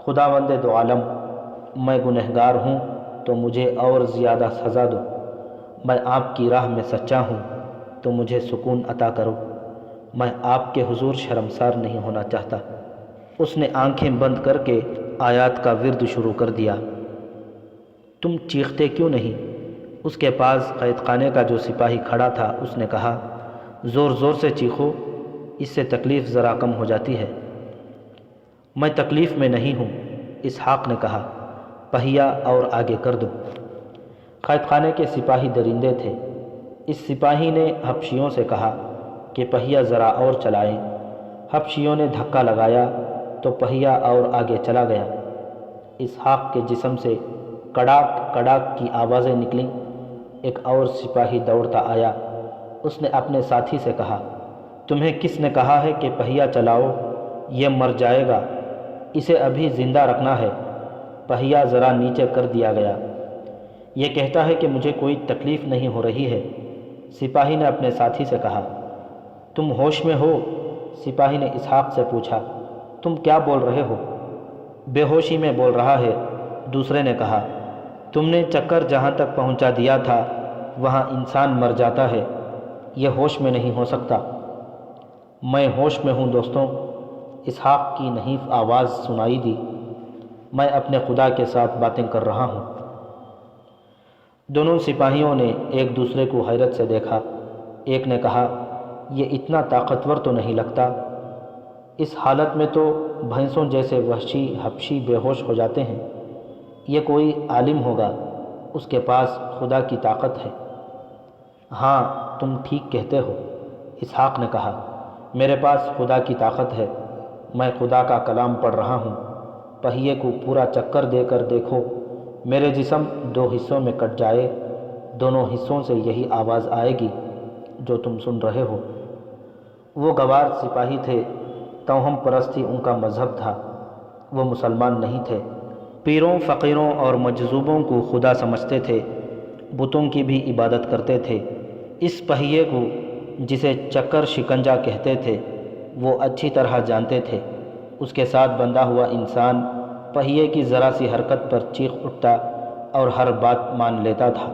S1: خداوند دو عالم، میں گنہگار ہوں تو مجھے اور زیادہ سزا دو، میں آپ کی راہ میں سچا ہوں تو مجھے سکون عطا کرو، میں آپ کے حضور شرمسار نہیں ہونا چاہتا۔ اس نے آنکھیں بند کر کے آیات کا ورد شروع کر دیا۔ تم چیختے کیوں نہیں؟ اس کے پاس قید خانے کا جو سپاہی کھڑا تھا اس نے کہا، زور زور سے چیخو، اس سے تکلیف ذرا کم ہو جاتی ہے۔ میں تکلیف میں نہیں ہوں، اسحاق نے کہا، پہیہ اور آگے کر دو۔ قید خانے کے سپاہی درندے تھے۔ اس سپاہی نے حبشیوں سے کہا کہ پہیہ ذرا اور چلائیں۔ حبشیوں نے دھکا لگایا تو پہیہ اور آگے چلا گیا۔ اسحاق کے جسم سے کڑاک کڑاک کی آوازیں نکلیں۔ ایک اور سپاہی دوڑتا آیا۔ اس نے اپنے ساتھی سے کہا، تمہیں کس نے کہا ہے کہ پہیہ چلاؤ؟ یہ مر جائے گا، اسے ابھی زندہ رکھنا ہے۔ پہیہ ذرا نیچے کر دیا گیا۔ یہ کہتا ہے کہ مجھے کوئی تکلیف نہیں ہو رہی ہے، سپاہی نے اپنے ساتھی سے کہا۔ تم ہوش میں ہو؟ سپاہی نے اسحاق سے پوچھا۔ تم کیا بول رہے ہو؟ بے ہوشی میں بول رہا ہے، دوسرے نے کہا۔ تم نے چکر جہاں تک پہنچا دیا تھا وہاں انسان مر جاتا ہے، یہ ہوش میں نہیں ہو سکتا۔ میں ہوش میں ہوں دوستوں، اسحاق کی نحیف آواز سنائی دی، میں اپنے خدا کے ساتھ باتیں کر رہا ہوں۔ دونوں سپاہیوں نے ایک دوسرے کو حیرت سے دیکھا۔ ایک نے کہا، یہ اتنا طاقتور تو نہیں لگتا، اس حالت میں تو بھینسوں جیسے وحشی حبشی بے ہوش ہو جاتے ہیں، یہ کوئی عالم ہوگا، اس کے پاس خدا کی طاقت ہے۔ ہاں تم ٹھیک کہتے ہو، اسحاق نے کہا، میرے پاس خدا کی طاقت ہے، میں خدا کا کلام پڑھ رہا ہوں۔ پہیے کو پورا چکر دے کر دیکھو، میرے جسم 2 حصوں میں کٹ جائے، دونوں حصوں سے یہی آواز آئے گی جو تم سن رہے ہو۔ وہ گوار سپاہی تھے، توہم پرستی ان کا مذہب تھا، وہ مسلمان نہیں تھے، پیروں فقیروں اور مجذوبوں کو خدا سمجھتے تھے، بتوں کی بھی عبادت کرتے تھے۔ اس پہیے کو جسے چکر شکنجا کہتے تھے وہ اچھی طرح جانتے تھے۔ اس کے ساتھ بندھا ہوا انسان پہیے کی ذرا سی حرکت پر چیخ اٹھتا اور ہر بات مان لیتا تھا،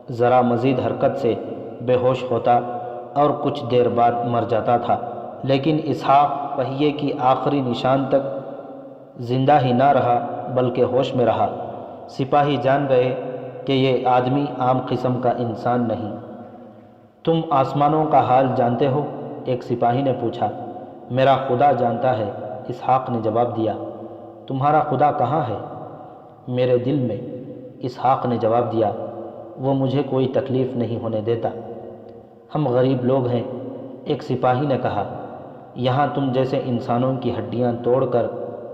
S1: ذرا مزید حرکت سے بے ہوش ہوتا اور کچھ دیر بعد مر جاتا تھا۔ لیکن اسحاق پہیے کی آخری نشان تک زندہ ہی نہ رہا بلکہ ہوش میں رہا۔ سپاہی جان گئے کہ یہ آدمی عام قسم کا انسان نہیں۔ تم آسمانوں کا حال جانتے ہو؟ ایک سپاہی نے پوچھا۔ میرا خدا جانتا ہے، اسحاق نے جواب دیا۔ تمہارا خدا کہاں ہے؟ میرے دل میں، اسحاق نے جواب دیا، وہ مجھے کوئی تکلیف نہیں ہونے دیتا۔ ہم غریب لوگ ہیں۔ ایک سپاہی نے کہا، یہاں تم جیسے انسانوں کی ہڈیاں توڑ کر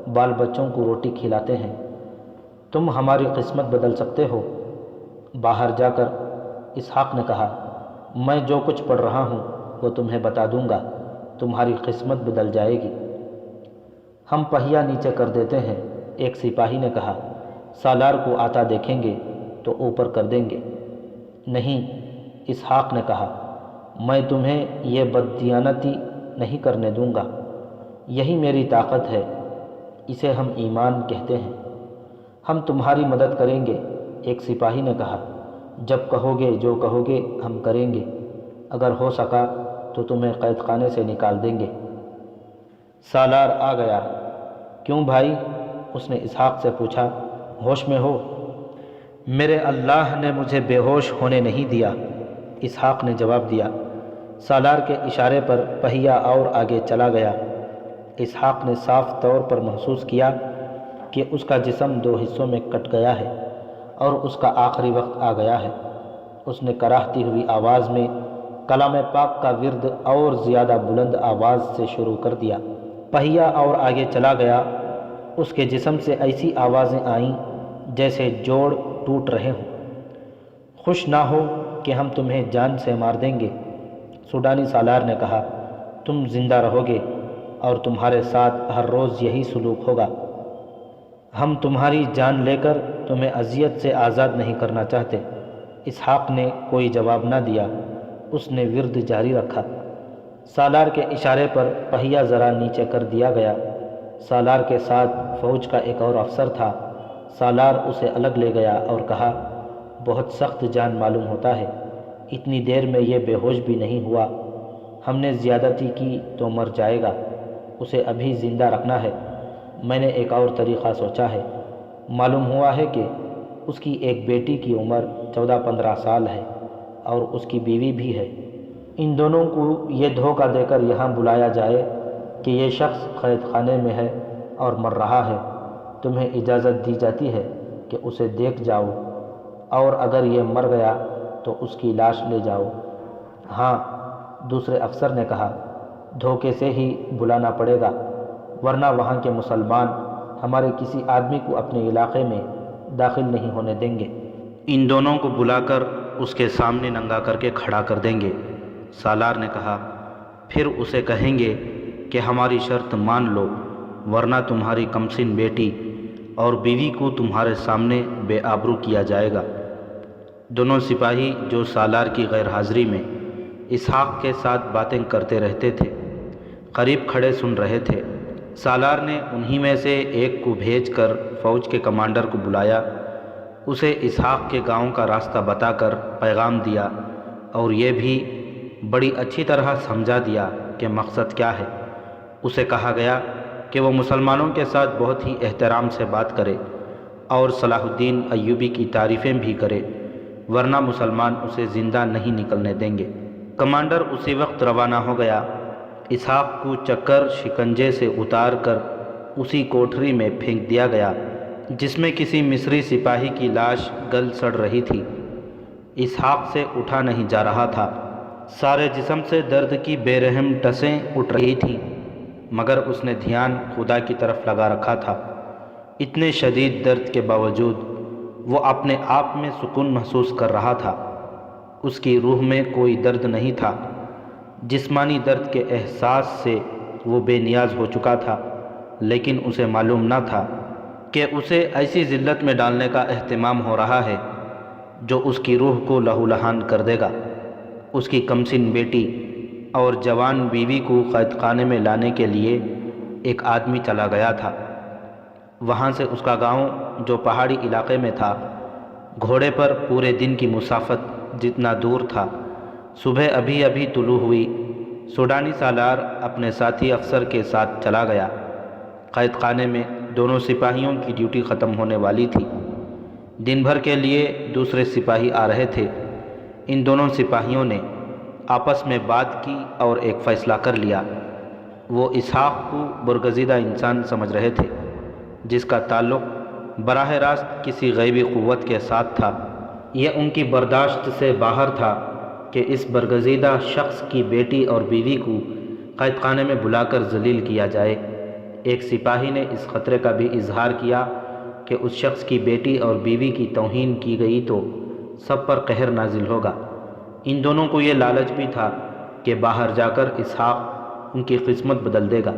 S1: بال بچوں کو روٹی کھلاتے ہیں، تم ہماری قسمت بدل سکتے ہو؟ باہر جا کر اسحاق نے کہا، میں جو کچھ پڑھ رہا ہوں وہ تمہیں بتا دوں گا، تمہاری قسمت بدل جائے گی۔ ہم پہیا نیچے کر دیتے ہیں، ایک سپاہی نے کہا، سالار کو آتا دیکھیں گے تو اوپر کر دیں گے۔ نہیں، اسحاق نے کہا، میں تمہیں یہ بددیانتی نہیں کرنے دوں گا، یہی میری طاقت ہے، اسے ہم ایمان کہتے ہیں۔ ہم تمہاری مدد کریں گے، ایک سپاہی نے کہا، جب کہو گے جو کہو گے ہم کریں گے، اگر ہو سکا تو تمہیں قید خانے سے نکال دیں گے۔ سالار آ گیا۔ کیوں بھائی؟ اس نے اسحاق سے پوچھا، ہوش میں ہو؟ میرے اللہ نے مجھے بے ہوش ہونے نہیں دیا، اسحاق نے جواب دیا۔ سالار کے اشارے پر پہیا اور آگے چلا گیا۔ اسحاق نے صاف طور پر محسوس کیا کہ اس کا جسم دو حصوں میں کٹ گیا ہے اور اس کا آخری وقت آ گیا ہے۔ اس نے کراہتی ہوئی آواز میں کلام پاک کا ورد اور زیادہ بلند آواز سے شروع کر دیا۔ پہیا اور آگے چلا گیا۔ اس کے جسم سے ایسی آوازیں آئیں جیسے جوڑ ٹوٹ رہے ہوں۔ خوش نہ ہو کہ ہم تمہیں جان سے مار دیں گے، سوڈانی سالار نے کہا، تم زندہ رہو گے اور تمہارے ساتھ ہر روز یہی سلوک ہوگا۔ ہم تمہاری جان لے کر تمہیں اذیت سے آزاد نہیں کرنا چاہتے۔ اسحاق نے کوئی جواب نہ دیا، اس نے ورد جاری رکھا۔ سالار کے اشارے پر پہیا ذرا نیچے کر دیا گیا۔ سالار کے ساتھ فوج کا ایک اور افسر تھا۔ سالار اسے الگ لے گیا اور کہا، بہت سخت جان معلوم ہوتا ہے، اتنی دیر میں یہ بے ہوش بھی نہیں ہوا۔ ہم نے زیادتی کی تو مر جائے گا، اسے ابھی زندہ رکھنا ہے۔ میں نے ایک اور طریقہ سوچا ہے۔ معلوم ہوا ہے کہ اس کی ایک بیٹی کی عمر 14-15 سال ہے اور اس کی بیوی بھی ہے۔ ان دونوں کو یہ دھوکہ دے کر یہاں بلایا جائے کہ یہ شخص قید خانے میں ہے اور مر رہا ہے۔ تمہیں اجازت دی جاتی ہے کہ اسے دیکھ جاؤ، اور اگر یہ مر گیا تو اس کی لاش لے جاؤ۔ ہاں، دوسرے افسر نے کہا، دھوکے سے ہی بلانا پڑے گا، ورنہ وہاں کے مسلمان ہمارے کسی آدمی کو اپنے علاقے میں داخل نہیں ہونے دیں گے۔ ان دونوں کو بلا کر اس کے سامنے ننگا کر کے کھڑا کر دیں گے، سالار نے کہا۔ پھر اسے کہیں گے کہ ہماری شرط مان لو، ورنہ تمہاری کمسن بیٹی اور بیوی کو تمہارے سامنے بے آبرو کیا جائے گا۔ دونوں سپاہی جو سالار کی غیر حاضری میں اسحاق کے ساتھ باتیں کرتے رہتے تھے، قریب کھڑے سن رہے تھے۔ سالار نے انہی میں سے ایک کو بھیج کر فوج کے کمانڈر کو بلایا، اسے اسحاق کے گاؤں کا راستہ بتا کر پیغام دیا اور یہ بھی بڑی اچھی طرح سمجھا دیا کہ مقصد کیا ہے۔ اسے کہا گیا کہ وہ مسلمانوں کے ساتھ بہت ہی احترام سے بات کرے اور صلاح الدین ایوبی کی تعریفیں بھی کرے، ورنہ مسلمان اسے زندہ نہیں نکلنے دیں گے۔ کمانڈر اسی وقت روانہ ہو گیا۔ اسحاق کو چکر شکنجے سے اتار کر اسی کوٹھری میں پھینک دیا گیا جس میں کسی مصری سپاہی کی لاش گل سڑ رہی تھی۔ اسحاق سے اٹھا نہیں جا رہا تھا، سارے جسم سے درد کی بے رحم ٹسیں اٹھ رہی تھیں، مگر اس نے دھیان خدا کی طرف لگا رکھا تھا۔ اتنے شدید درد کے باوجود وہ اپنے آپ میں سکون محسوس کر رہا تھا۔ اس کی روح میں کوئی درد نہیں تھا۔ جسمانی درد کے احساس سے وہ بے نیاز ہو چکا تھا، لیکن اسے معلوم نہ تھا کہ اسے ایسی ذلت میں ڈالنے کا اہتمام ہو رہا ہے جو اس کی روح کو لہو لہان کر دے گا۔ اس کی کمسن بیٹی اور جوان بیوی کو قید خانے میں لانے کے لیے ایک آدمی چلا گیا تھا۔ وہاں سے اس کا گاؤں جو پہاڑی علاقے میں تھا، گھوڑے پر پورے دن کی مسافت جتنا دور تھا۔ صبح ابھی ابھی طلوع ہوئی۔ سوڈانی سالار اپنے ساتھی افسر کے ساتھ چلا گیا۔ قید خانے میں دونوں سپاہیوں کی ڈیوٹی ختم ہونے والی تھی۔ دن بھر کے لیے دوسرے سپاہی آ رہے تھے۔ ان دونوں سپاہیوں نے آپس میں بات کی اور ایک فیصلہ کر لیا۔ وہ اسحاق کو برگزیدہ انسان سمجھ رہے تھے، جس کا تعلق براہ راست کسی غیبی قوت کے ساتھ تھا۔ یہ ان کی برداشت سے باہر تھا کہ اس برگزیدہ شخص کی بیٹی اور بیوی کو قید خانے میں بلا کر ذلیل کیا جائے۔ ایک سپاہی نے اس خطرے کا بھی اظہار کیا کہ اس شخص کی بیٹی اور بیوی کی توہین کی گئی تو سب پر قہر نازل ہوگا۔ ان دونوں کو یہ لالچ بھی تھا کہ باہر جا کر اسحاق ان کی قسمت بدل دے گا۔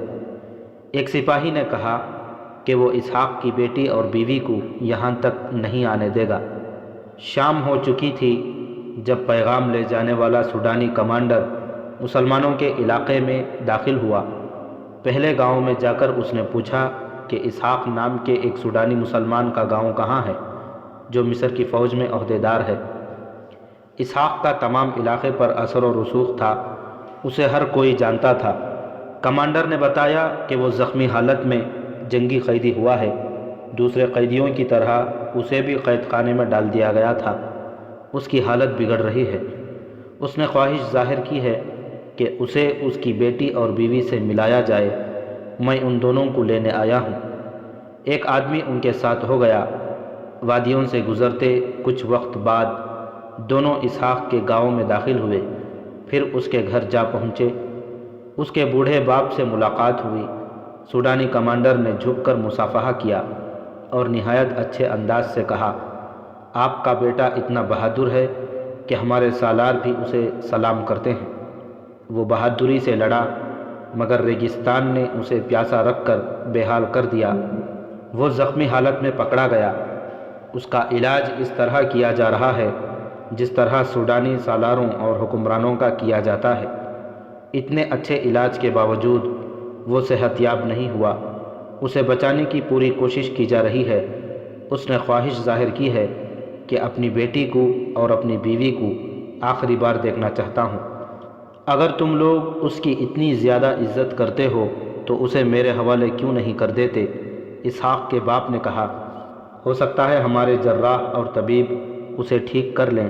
S1: ایک سپاہی نے کہا کہ وہ اسحاق کی بیٹی اور بیوی کو یہاں تک نہیں آنے دے گا۔ شام ہو چکی تھی جب پیغام لے جانے والا سوڈانی کمانڈر مسلمانوں کے علاقے میں داخل ہوا۔ پہلے گاؤں میں جا کر اس نے پوچھا کہ اسحاق نام کے ایک سوڈانی مسلمان کا گاؤں کہاں ہے جو مصر کی فوج میں عہدیدار ہے۔ اسحاق کا تمام علاقے پر اثر و رسوخ تھا، اسے ہر کوئی جانتا تھا۔ کمانڈر نے بتایا کہ وہ زخمی حالت میں جنگی قیدی ہوا ہے، دوسرے قیدیوں کی طرح اسے بھی قید خانے میں ڈال دیا گیا تھا، اس کی حالت بگڑ رہی ہے۔ اس نے خواہش ظاہر کی ہے کہ اسے اس کی بیٹی اور بیوی سے ملایا جائے، میں ان دونوں کو لینے آیا ہوں۔ ایک آدمی ان کے ساتھ ہو گیا۔ وادیوں سے گزرتے کچھ وقت بعد دونوں اسحاق کے گاؤں میں داخل ہوئے، پھر اس کے گھر جا پہنچے۔ اس کے بوڑھے باپ سے ملاقات ہوئی۔ سوڈانی کمانڈر نے جھک کر مصافحہ کیا اور نہایت اچھے انداز سے کہا، آپ کا بیٹا اتنا بہادر ہے کہ ہمارے سالار بھی اسے سلام کرتے ہیں۔ وہ بہادری سے لڑا مگر ریگستان نے اسے پیاسا رکھ کر بے حال کر دیا۔ وہ زخمی حالت میں پکڑا گیا۔ اس کا علاج اس طرح کیا جا رہا ہے جس طرح سوڈانی سالاروں اور حکمرانوں کا کیا جاتا ہے۔ اتنے اچھے علاج کے باوجود وہ صحت یاب نہیں ہوا۔ اسے بچانے کی پوری کوشش کی جا رہی ہے۔ اس نے خواہش ظاہر کی ہے کہ اپنی بیٹی کو اور اپنی بیوی کو آخری بار دیکھنا چاہتا ہوں۔ اگر تم لوگ اس کی اتنی زیادہ عزت کرتے ہو تو اسے میرے حوالے کیوں نہیں کر دیتے؟ اسحاق کے باپ نے کہا، ہو سکتا ہے ہمارے جراح اور طبیب اسے ٹھیک کر لیں۔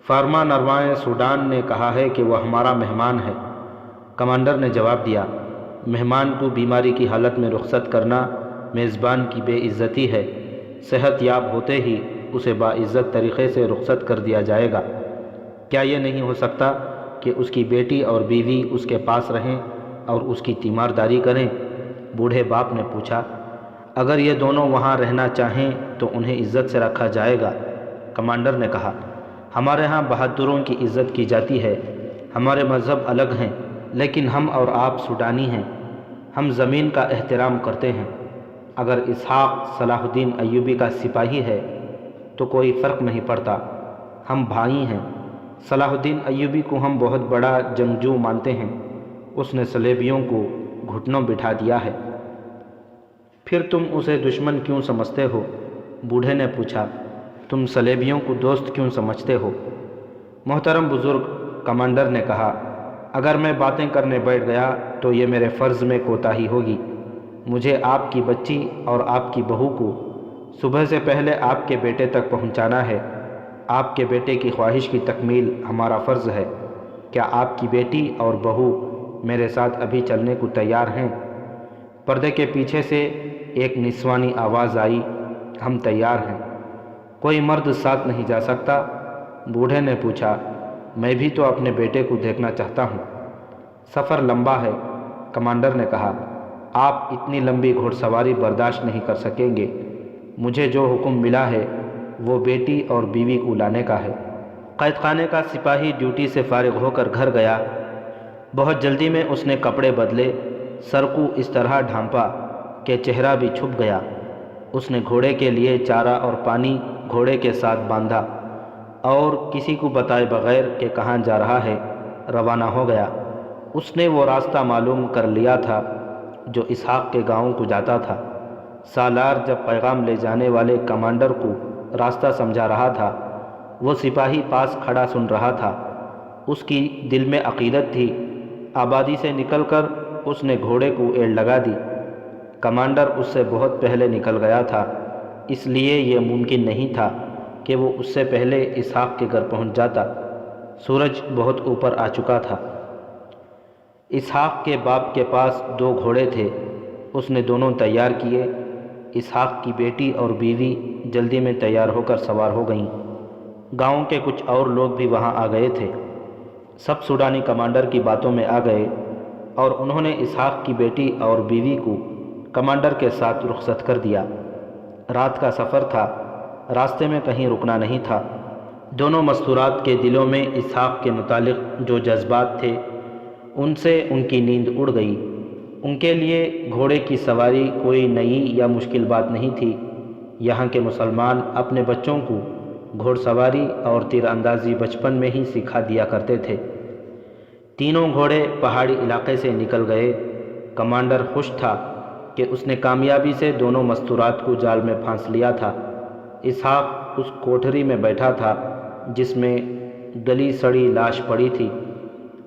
S1: فارما نروائے سوڈان نے کہا ہے کہ وہ ہمارا مہمان ہے۔ کمانڈر نے جواب دیا، مہمان کو بیماری کی حالت میں رخصت کرنا میزبان کی بے عزتی ہے۔ صحت یاب ہوتے ہی اسے باعزت طریقے سے رخصت کر دیا جائے گا۔ کیا یہ نہیں ہو سکتا کہ اس کی بیٹی اور بیوی اس کے پاس رہیں اور اس کی تیمارداری کریں؟ بوڑھے باپ نے پوچھا، اگر یہ دونوں وہاں رہنا چاہیں تو انہیں عزت سے رکھا جائے گا۔ کمانڈر نے کہا، ہمارے ہاں بہادروں کی عزت کی جاتی ہے۔ ہمارے مذہب الگ ہیں لیکن ہم اور آپ سوڈانی ہیں، ہم زمین کا احترام کرتے ہیں۔ اگر اسحاق صلاح الدین ایوبی کا سپاہی ہے تو کوئی فرق نہیں پڑتا، ہم بھائی ہیں۔ صلاح الدین ایوبی کو ہم بہت بڑا جنگجو مانتے ہیں، اس نے صلیبیوں کو گھٹنوں بٹھا دیا ہے۔ پھر تم اسے دشمن کیوں سمجھتے ہو؟ بوڑھے نے پوچھا، تم صلیبیوں کو دوست کیوں سمجھتے ہو؟ محترم بزرگ، کمانڈر نے کہا، اگر میں باتیں کرنے بیٹھ گیا تو یہ میرے فرض میں کوتاہی ہوگی۔ مجھے آپ کی بچی اور آپ کی بہو کو صبح سے پہلے آپ کے بیٹے تک پہنچانا ہے۔ آپ کے بیٹے کی خواہش کی تکمیل ہمارا فرض ہے۔ کیا آپ کی بیٹی اور بہو میرے ساتھ ابھی چلنے کو تیار ہیں؟ پردے کے پیچھے سے ایک نسوانی آواز آئی، ہم تیار ہیں۔ کوئی مرد ساتھ نہیں جا سکتا؟ بوڑھے نے پوچھا، میں بھی تو اپنے بیٹے کو دیکھنا چاہتا ہوں۔ سفر لمبا ہے، کمانڈر نے کہا، آپ اتنی لمبی گھوڑ سواری برداشت نہیں کر سکیں گے۔ مجھے جو حکم ملا ہے وہ بیٹی اور بیوی کو لانے کا ہے۔ قید خانے کا سپاہی ڈیوٹی سے فارغ ہو کر گھر گیا۔ بہت جلدی میں اس نے کپڑے بدلے، سر کو اس طرح ڈھانپا کہ چہرہ بھی چھپ گیا۔ اس نے گھوڑے کے لیے چارہ اور پانی گھوڑے کے ساتھ باندھا اور کسی کو بتائے بغیر کہ کہاں جا رہا ہے روانہ ہو گیا۔ اس نے وہ راستہ معلوم کر لیا تھا جو اسحاق کے گاؤں کو جاتا تھا۔ سالار جب پیغام لے جانے والے کمانڈر کو راستہ سمجھا رہا تھا، وہ سپاہی پاس کھڑا سن رہا تھا۔ اس کی دل میں عقیدت تھی۔ آبادی سے نکل کر اس نے گھوڑے کو ایڑ لگا دی۔ کمانڈر اس سے بہت پہلے نکل گیا تھا، اس لیے یہ ممکن نہیں تھا کہ وہ اس سے پہلے اسحاق کے گھر پہنچ جاتا۔ سورج بہت اوپر آ چکا تھا۔ اسحاق کے باپ کے پاس 2 گھوڑے تھے۔ اس نے دونوں تیار کیے اسحاق کی بیٹی اور بیوی جلدی میں تیار ہو کر سوار ہو گئیں۔ گاؤں کے کچھ اور لوگ بھی وہاں آ گئے تھے۔ سب سوڈانی کمانڈر کی باتوں میں آ گئے اور انہوں نے اسحاق کی بیٹی اور بیوی کو کمانڈر کے ساتھ رخصت کر دیا۔ رات کا سفر تھا، راستے میں کہیں رکنا نہیں تھا۔ دونوں مستورات کے دلوں میں اسحاق کے متعلق جو جذبات تھے ان سے ان کی نیند اڑ گئی۔ ان کے لیے گھوڑے کی سواری کوئی نئی یا مشکل بات نہیں تھی۔ یہاں کے مسلمان اپنے بچوں کو گھوڑ سواری اور تیر اندازی بچپن میں ہی سکھا دیا کرتے تھے۔ تینوں گھوڑے پہاڑی علاقے سے نکل گئے۔ کمانڈر خوش تھا کہ اس نے کامیابی سے دونوں مستورات کو جال میں پھانس لیا تھا۔ اسحاق اس کوٹھری میں بیٹھا تھا جس میں گلی سڑی لاش پڑی تھی۔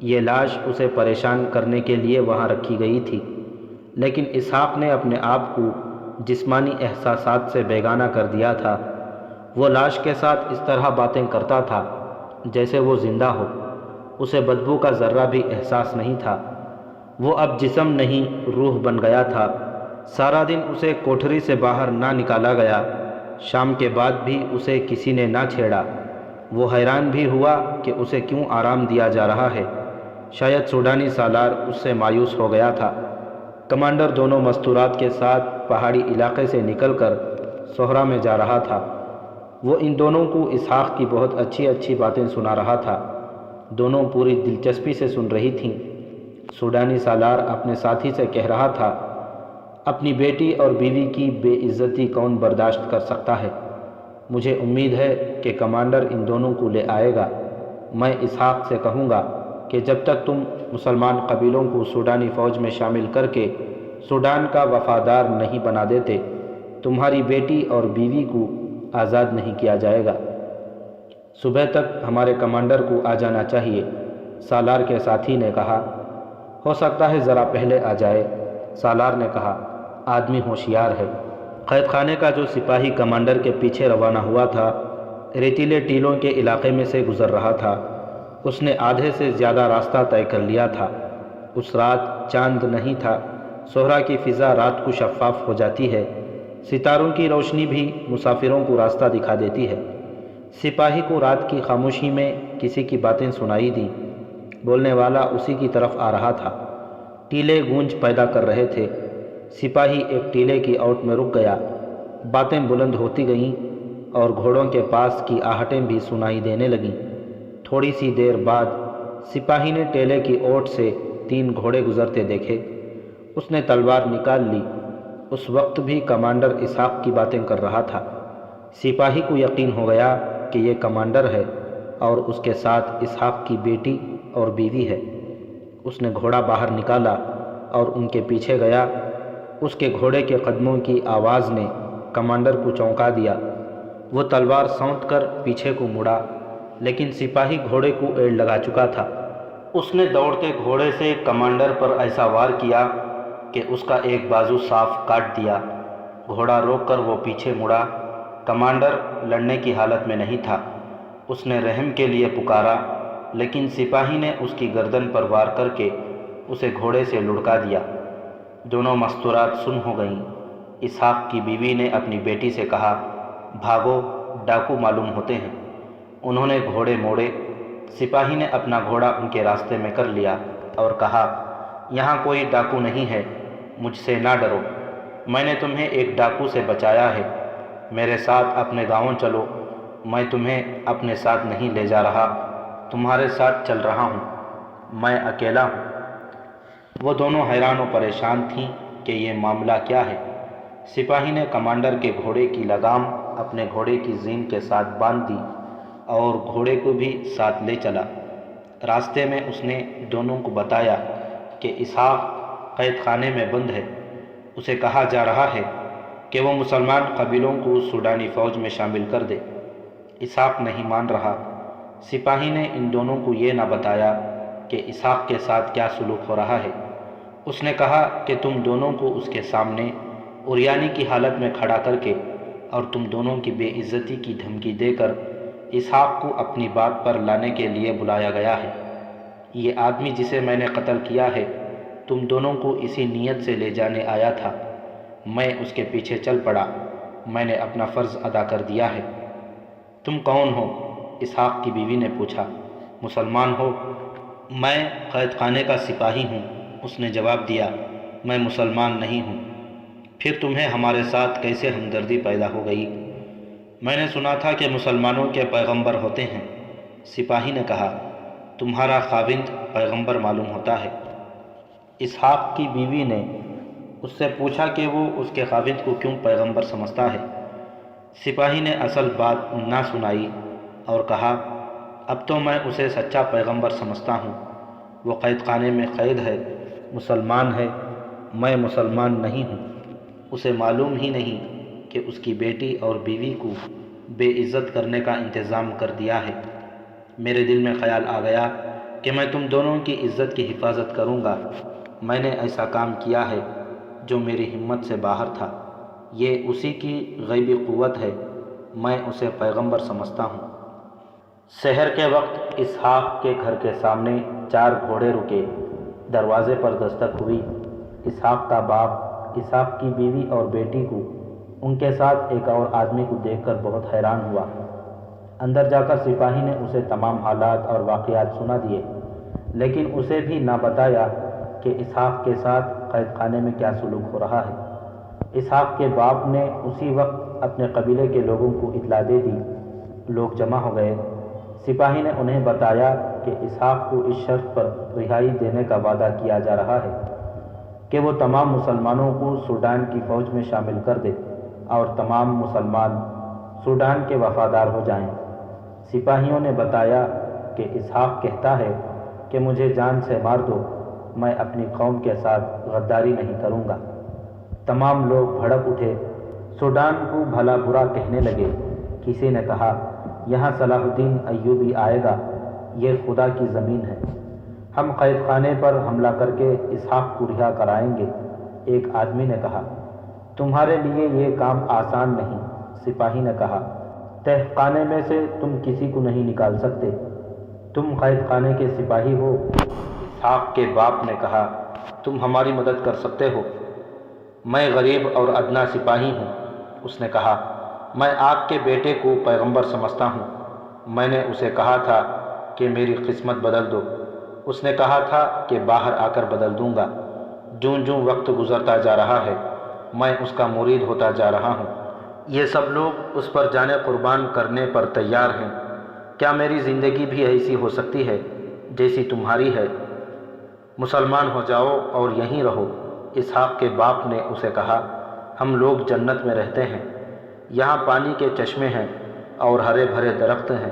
S1: یہ لاش اسے پریشان کرنے کے لیے وہاں رکھی گئی تھی، لیکن اسحاق نے اپنے آپ کو جسمانی احساسات سے بیگانہ کر دیا تھا۔ وہ لاش کے ساتھ اس طرح باتیں کرتا تھا جیسے وہ زندہ ہو۔ اسے بدبو کا ذرہ بھی احساس نہیں تھا۔ وہ اب جسم نہیں روح بن گیا تھا۔ سارا دن اسے کوٹھری سے باہر نہ نکالا گیا۔ شام کے بعد بھی اسے کسی نے نہ چھیڑا۔ وہ حیران بھی ہوا کہ اسے کیوں آرام دیا جا رہا ہے۔ شاید سوڈانی سالار اس سے مایوس ہو گیا تھا۔ کمانڈر دونوں مستورات کے ساتھ پہاڑی علاقے سے نکل کر صحرا میں جا رہا تھا۔ وہ ان دونوں کو اسحاق کی بہت اچھی اچھی باتیں سنا رہا تھا۔ دونوں پوری دلچسپی سے سن رہی تھیں۔ سوڈانی سالار اپنے ساتھی سے کہہ رہا تھا، اپنی بیٹی اور بیوی کی بے عزتی کون برداشت کر سکتا ہے؟ مجھے امید ہے کہ کمانڈر ان دونوں کو لے آئے گا۔ میں اسحاق سے کہوں گا کہ جب تک تم مسلمان قبیلوں کو سوڈانی فوج میں شامل کر کے سوڈان کا وفادار نہیں بنا دیتے، تمہاری بیٹی اور بیوی کو آزاد نہیں کیا جائے گا۔ صبح تک ہمارے کمانڈر کو آ جانا چاہیے، سالار کے ساتھی نے کہا۔ ہو سکتا ہے ذرا پہلے آ جائے، سالار نے کہا۔ آدمی ہوشیار ہے۔ قید خانے کا جو سپاہی کمانڈر کے پیچھے روانہ ہوا تھا ریتیلے ٹیلوں کے علاقے میں سے گزر رہا تھا۔ اس نے آدھے سے زیادہ راستہ طے کر لیا تھا۔ اس رات چاند نہیں تھا۔ صحرا کی فضا رات کو شفاف ہو جاتی ہے۔ ستاروں کی روشنی بھی مسافروں کو راستہ دکھا دیتی ہے۔ سپاہی کو رات کی خاموشی میں کسی کی باتیں سنائی دیں۔ بولنے والا اسی کی طرف آ رہا تھا۔ ٹیلے گونج پیدا کر رہے تھے۔ سپاہی ایک ٹیلے کی اوٹ میں رک گیا۔ باتیں بلند ہوتی گئیں اور گھوڑوں کے پاس کی آہٹیں بھی سنائی دینے لگیں۔ تھوڑی سی دیر بعد سپاہی نے ٹیلے کی اوٹ سے 3 گھوڑے گزرتے دیکھے۔ اس نے تلوار نکال لی۔ اس وقت بھی کمانڈر اسحاق کی باتیں کر رہا تھا۔ سپاہی کو یقین ہو گیا کہ یہ کمانڈر ہے اور اس کے ساتھ اسحاق کی بیٹی اور بیوی ہے۔ اس نے گھوڑا باہر نکالا اور ان کے پیچھے گیا۔ اس کے گھوڑے کے قدموں کی آواز نے کمانڈر کو چونکا دیا۔ وہ تلوار سونت کر پیچھے کو مڑا، لیکن سپاہی گھوڑے کو ایڑ لگا چکا تھا۔ اس نے دوڑتے گھوڑے سے کمانڈر پر ایسا وار کیا کہ اس کا ایک بازو صاف کاٹ دیا۔ گھوڑا روک کر وہ پیچھے مڑا۔ کمانڈر لڑنے کی حالت میں نہیں تھا۔ اس نے رحم کے لیے پکارا، لیکن سپاہی نے اس کی گردن پر وار کر کے اسے گھوڑے سے لڑکا دیا۔ دونوں مستورات سن ہو گئیں۔ اسحاق کی بیوی نے اپنی بیٹی سے کہا، بھاگو، ڈاکو معلوم ہوتے ہیں۔ انہوں نے گھوڑے موڑے۔ سپاہی نے اپنا گھوڑا ان کے راستے میں کر لیا اور کہا، یہاں کوئی ڈاکو نہیں ہے، مجھ سے نہ ڈرو۔ میں نے تمہیں ایک ڈاکو سے بچایا ہے۔ میرے ساتھ اپنے گاؤں چلو۔ میں تمہیں اپنے ساتھ نہیں لے جا رہا، تمہارے ساتھ چل رہا ہوں۔ میں اکیلا ہوں۔ وہ دونوں حیران و پریشان تھیں کہ یہ معاملہ کیا ہے۔ سپاہی نے کمانڈر کے گھوڑے کی لگام اپنے گھوڑے کی زین کے ساتھ باندھ دی اور گھوڑے کو بھی ساتھ لے چلا۔ راستے میں اس نے دونوں کو بتایا کہ اسحاق قید خانے میں بند ہے۔ اسے کہا جا رہا ہے کہ وہ مسلمان قبیلوں کو سوڈانی فوج میں شامل کر دے۔ اسحاق نہیں مان رہا۔ سپاہی نے ان دونوں کو یہ نہ بتایا کہ اسحاق کے ساتھ کیا سلوک ہو رہا ہے۔ اس نے کہا کہ تم دونوں کو اس کے سامنے عریانی کی حالت میں کھڑا کر کے اور تم دونوں کی بے عزتی کی دھمکی دے کر اسحاق کو اپنی بات پر لانے کے لیے بلایا گیا ہے۔ یہ آدمی جسے میں نے قتل کیا ہے تم دونوں کو اسی نیت سے لے جانے آیا تھا۔ میں اس کے پیچھے چل پڑا۔ میں نے اپنا فرض ادا کر دیا ہے۔ تم کون ہو؟ اسحاق کی بیوی نے پوچھا۔ مسلمان ہو؟ میں قید خانے کا سپاہی ہوں، اس نے جواب دیا۔ میں مسلمان نہیں ہوں۔ پھر تمہیں ہمارے ساتھ کیسے ہمدردی پیدا ہو گئی؟ میں نے سنا تھا کہ مسلمانوں کے پیغمبر ہوتے ہیں۔ سپاہی نے کہا، تمہارا خاوند پیغمبر معلوم ہوتا ہے۔ اسحاق کی بیوی نے اس سے پوچھا کہ وہ اس کے خاوند کو کیوں پیغمبر سمجھتا ہے۔ سپاہی نے اصل بات نہ سنائی اور کہا، اب تو میں اسے سچا پیغمبر سمجھتا ہوں۔ وہ قید خانے میں قید ہے، مسلمان ہے، میں مسلمان نہیں ہوں۔ اسے معلوم ہی نہیں کہ اس کی بیٹی اور بیوی کو بے عزت کرنے کا انتظام کر دیا ہے۔ میرے دل میں خیال آ گیا کہ میں تم دونوں کی عزت کی حفاظت کروں گا۔ میں نے ایسا کام کیا ہے جو میری ہمت سے باہر تھا۔ یہ اسی کی غیبی قوت ہے، میں اسے پیغمبر سمجھتا ہوں۔ سحر کے وقت اسحاق کے گھر کے سامنے 4 گھوڑے رکے۔ دروازے پر دستک ہوئی۔ اسحاق کا باپ اسحاق کی بیوی اور بیٹی کو ان کے ساتھ ایک اور آدمی کو دیکھ کر بہت حیران ہوا۔ اندر جا کر سپاہی نے اسے تمام حالات اور واقعات سنا دیے، لیکن اسے بھی نہ بتایا کہ اسحاق کے ساتھ قید خانے میں کیا سلوک ہو رہا ہے۔ اسحاق کے باپ نے اسی وقت اپنے قبیلے کے لوگوں کو اطلاع دے دی۔ لوگ جمع ہو گئے۔ سپاہی نے انہیں بتایا کہ اسحاق کو اس شرط پر رہائی دینے کا وعدہ کیا جا رہا ہے کہ وہ تمام مسلمانوں کو سوڈان کی فوج میں شامل کر دے اور تمام مسلمان سوڈان کے وفادار ہو جائیں۔ سپاہیوں نے بتایا کہ اسحاق کہتا ہے کہ مجھے جان سے مار دو، میں اپنی قوم کے ساتھ غداری نہیں کروں گا۔ تمام لوگ بھڑک اٹھے، سوڈان کو بھلا برا کہنے لگے۔ کسی نے کہا، یہاں صلاح الدین ایوبی آئے گا، یہ خدا کی زمین ہے، ہم قید خانے پر حملہ کر کے اسحاق کو رہا کرائیں گے۔ ایک آدمی نے کہا، تمہارے لیے یہ کام آسان نہیں۔ سپاہی نے کہا، تہ خانے میں سے تم کسی کو نہیں نکال سکتے، تم قید خانے کے سپاہی ہو۔ اسحاق کے باپ نے کہا، تم ہماری مدد کر سکتے ہو، میں غریب اور ادنا سپاہی ہوں۔ اس نے کہا، میں آپ کے بیٹے کو پیغمبر سمجھتا ہوں، میں نے اسے کہا تھا کہ میری قسمت بدل دو، اس نے کہا تھا کہ باہر آ کر بدل دوں گا۔ جوں جوں وقت گزرتا جا رہا ہے میں اس کا مرید ہوتا جا رہا ہوں۔ یہ سب لوگ اس پر جانے قربان کرنے پر تیار ہیں۔ کیا میری زندگی بھی ایسی ہو سکتی ہے جیسی تمہاری ہے؟ مسلمان ہو جاؤ اور یہیں رہو۔ اسحاق کے باپ نے اسے کہا، ہم لوگ جنت میں رہتے ہیں، یہاں پانی کے چشمے ہیں اور ہرے بھرے درخت ہیں،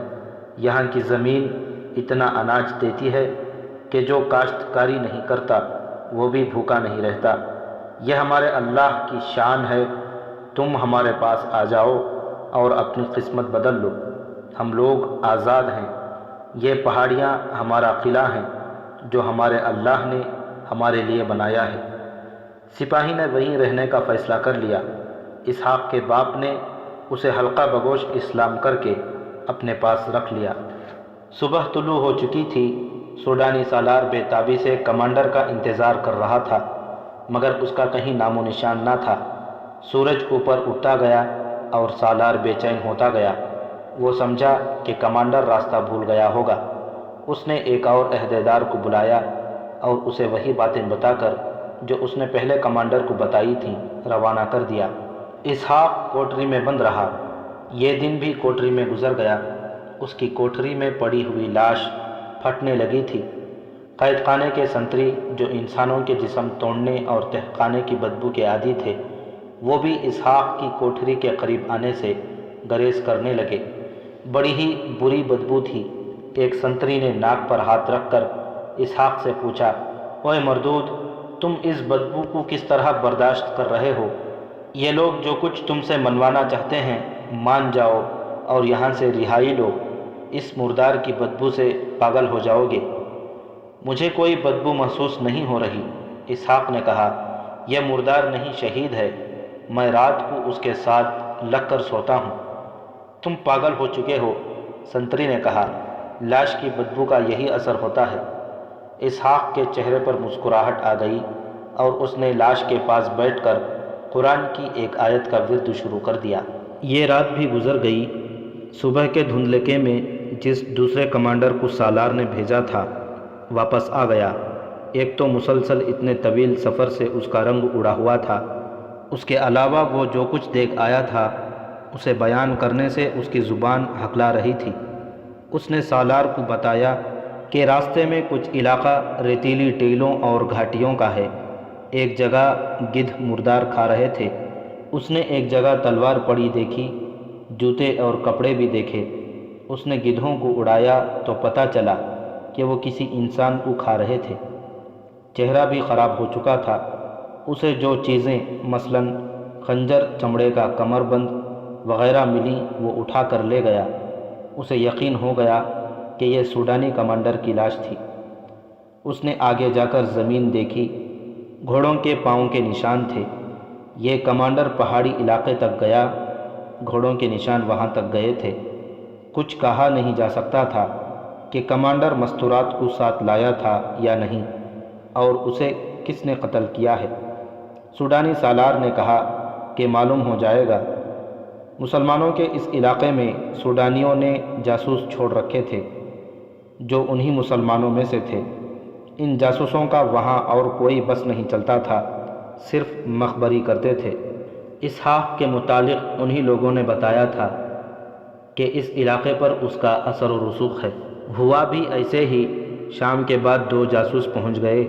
S1: یہاں کی زمین اتنا اناج دیتی ہے کہ جو کاشتکاری نہیں کرتا وہ بھی بھوکا نہیں رہتا۔ یہ ہمارے اللہ کی شان ہے، تم ہمارے پاس آ جاؤ اور اپنی قسمت بدل لو، ہم لوگ آزاد ہیں۔ یہ پہاڑیاں ہمارا قلعہ ہیں جو ہمارے اللہ نے ہمارے لیے بنایا ہے۔ سپاہی نے وہیں رہنے کا فیصلہ کر لیا۔ اسحاق کے باپ نے اسے حلقہ بگوش اسلام کر کے اپنے پاس رکھ لیا۔ صبح طلوع ہو چکی تھی۔ سوڈانی سالار بے تابی سے کمانڈر کا انتظار کر رہا تھا، مگر اس کا کہیں نام و نشان نہ تھا۔ سورج اوپر اٹھتا گیا اور سالار بے چین ہوتا گیا۔ وہ سمجھا کہ کمانڈر راستہ بھول گیا ہوگا۔ اس نے ایک اور عہدیدار کو بلایا اور اسے وہی باتیں بتا کر جو اس نے پہلے کمانڈر کو بتائی تھیں روانہ کر دیا۔ اسحاق کوٹری میں بند رہا۔ یہ دن بھی کوٹری میں گزر گیا۔ اس کی کوٹری میں پڑی ہوئی لاش پھٹنے لگی تھی۔ قید خانے کے سنتری جو انسانوں کے جسم توڑنے اور تہ خانے کی بدبو کے عادی تھے، وہ بھی اسحاق کی کوٹری کے قریب آنے سے گریز کرنے لگے۔ بڑی ہی بری بدبو تھی۔ ایک سنتری نے ناک پر ہاتھ رکھ کر اسحاق سے پوچھا، اوئے مردود، تم اس بدبو کو کس طرح برداشت کر رہے ہو؟ یہ لوگ جو کچھ تم سے منوانا چاہتے ہیں مان جاؤ اور یہاں سے رہائی لو، اس مردار کی بدبو سے پاگل ہو جاؤ گے۔ مجھے کوئی بدبو محسوس نہیں ہو رہی، اسحاق نے کہا، یہ مردار نہیں شہید ہے، میں رات کو اس کے ساتھ لگ کر سوتا ہوں۔ تم پاگل ہو چکے ہو، سنتری نے کہا، لاش کی بدبو کا یہی اثر ہوتا ہے۔ اسحاق کے چہرے پر مسکراہٹ آ گئی اور اس نے لاش کے پاس بیٹھ کر قرآن کی ایک آیت کا ورد شروع کر دیا۔ یہ رات بھی گزر گئی۔ صبح کے دھندلکے میں جس دوسرے کمانڈر کو سالار نے بھیجا تھا واپس آ گیا۔ ایک تو مسلسل اتنے طویل سفر سے اس کا رنگ اڑا ہوا تھا، اس کے علاوہ وہ جو کچھ دیکھ آیا تھا اسے بیان کرنے سے اس کی زبان ہکلا رہی تھی۔ اس نے سالار کو بتایا کہ راستے میں کچھ علاقہ ریتیلی ٹیلوں اور گھاٹیوں کا ہے۔ ایک جگہ گدھ مردار کھا رہے تھے۔ اس نے ایک جگہ تلوار پڑی دیکھی، جوتے اور کپڑے بھی دیکھے۔ اس نے گدھوں کو اڑایا تو پتہ چلا کہ وہ کسی انسان کو کھا رہے تھے۔ چہرہ بھی خراب ہو چکا تھا۔ اسے جو چیزیں مثلاً خنجر، چمڑے کا کمر بند وغیرہ ملیں وہ اٹھا کر لے گیا۔ اسے یقین ہو گیا کہ یہ سوڈانی کمانڈر کی لاش تھی۔ اس نے آگے جا کر زمین دیکھی، گھوڑوں کے پاؤں کے نشان تھے۔ یہ کمانڈر پہاڑی علاقے تک گیا، گھوڑوں کے نشان وہاں تک گئے تھے۔ کچھ کہا نہیں جا سکتا تھا کہ کمانڈر مستورات کو ساتھ لایا تھا یا نہیں، اور اسے کس نے قتل کیا ہے۔ سوڈانی سالار نے کہا کہ معلوم ہو جائے گا۔ مسلمانوں کے اس علاقے میں سوڈانیوں نے جاسوس چھوڑ رکھے تھے جو انہی مسلمانوں میں سے تھے۔ ان جاسوسوں کا وہاں اور کوئی بس نہیں چلتا تھا، صرف مخبری کرتے تھے۔ اسحاق کے متعلق انہی لوگوں نے بتایا تھا کہ اس علاقے پر اس کا اثر و رسوخ ہے۔ ہوا بھی ایسے ہی۔ شام کے بعد 2 جاسوس پہنچ گئے۔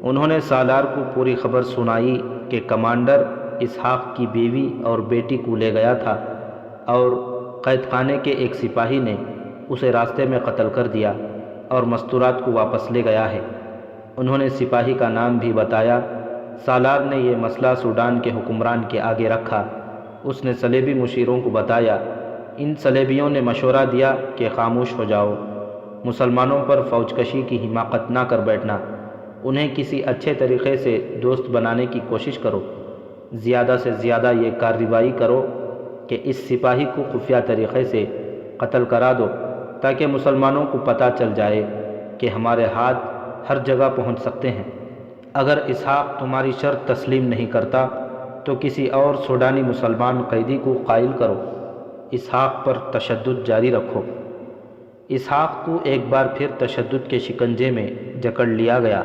S1: انہوں نے سالار کو پوری خبر سنائی کہ کمانڈر اسحاق کی بیوی اور بیٹی کو لے گیا تھا اور قید خانے کے ایک سپاہی نے اسے راستے میں قتل کر دیا اور مستورات کو واپس لے گیا ہے۔ انہوں نے سپاہی کا نام بھی بتایا۔ سالار نے یہ مسئلہ سوڈان کے حکمران کے آگے رکھا۔ اس نے صلیبی مشیروں کو بتایا۔ ان صلیبیوں نے مشورہ دیا کہ خاموش ہو جاؤ، مسلمانوں پر فوج کشی کی حماقت نہ کر بیٹھنا، انہیں کسی اچھے طریقے سے دوست بنانے کی کوشش کرو، زیادہ سے زیادہ یہ کارروائی کرو کہ اس سپاہی کو خفیہ طریقے سے قتل کرا دو تاکہ مسلمانوں کو پتہ چل جائے کہ ہمارے ہاتھ ہر جگہ پہنچ سکتے ہیں۔ اگر اسحاق تمہاری شرط تسلیم نہیں کرتا تو کسی اور سوڈانی مسلمان قیدی کو قائل کرو، اسحاق پر تشدد جاری رکھو۔ اسحاق کو ایک بار پھر تشدد کے شکنجے میں جکڑ لیا گیا۔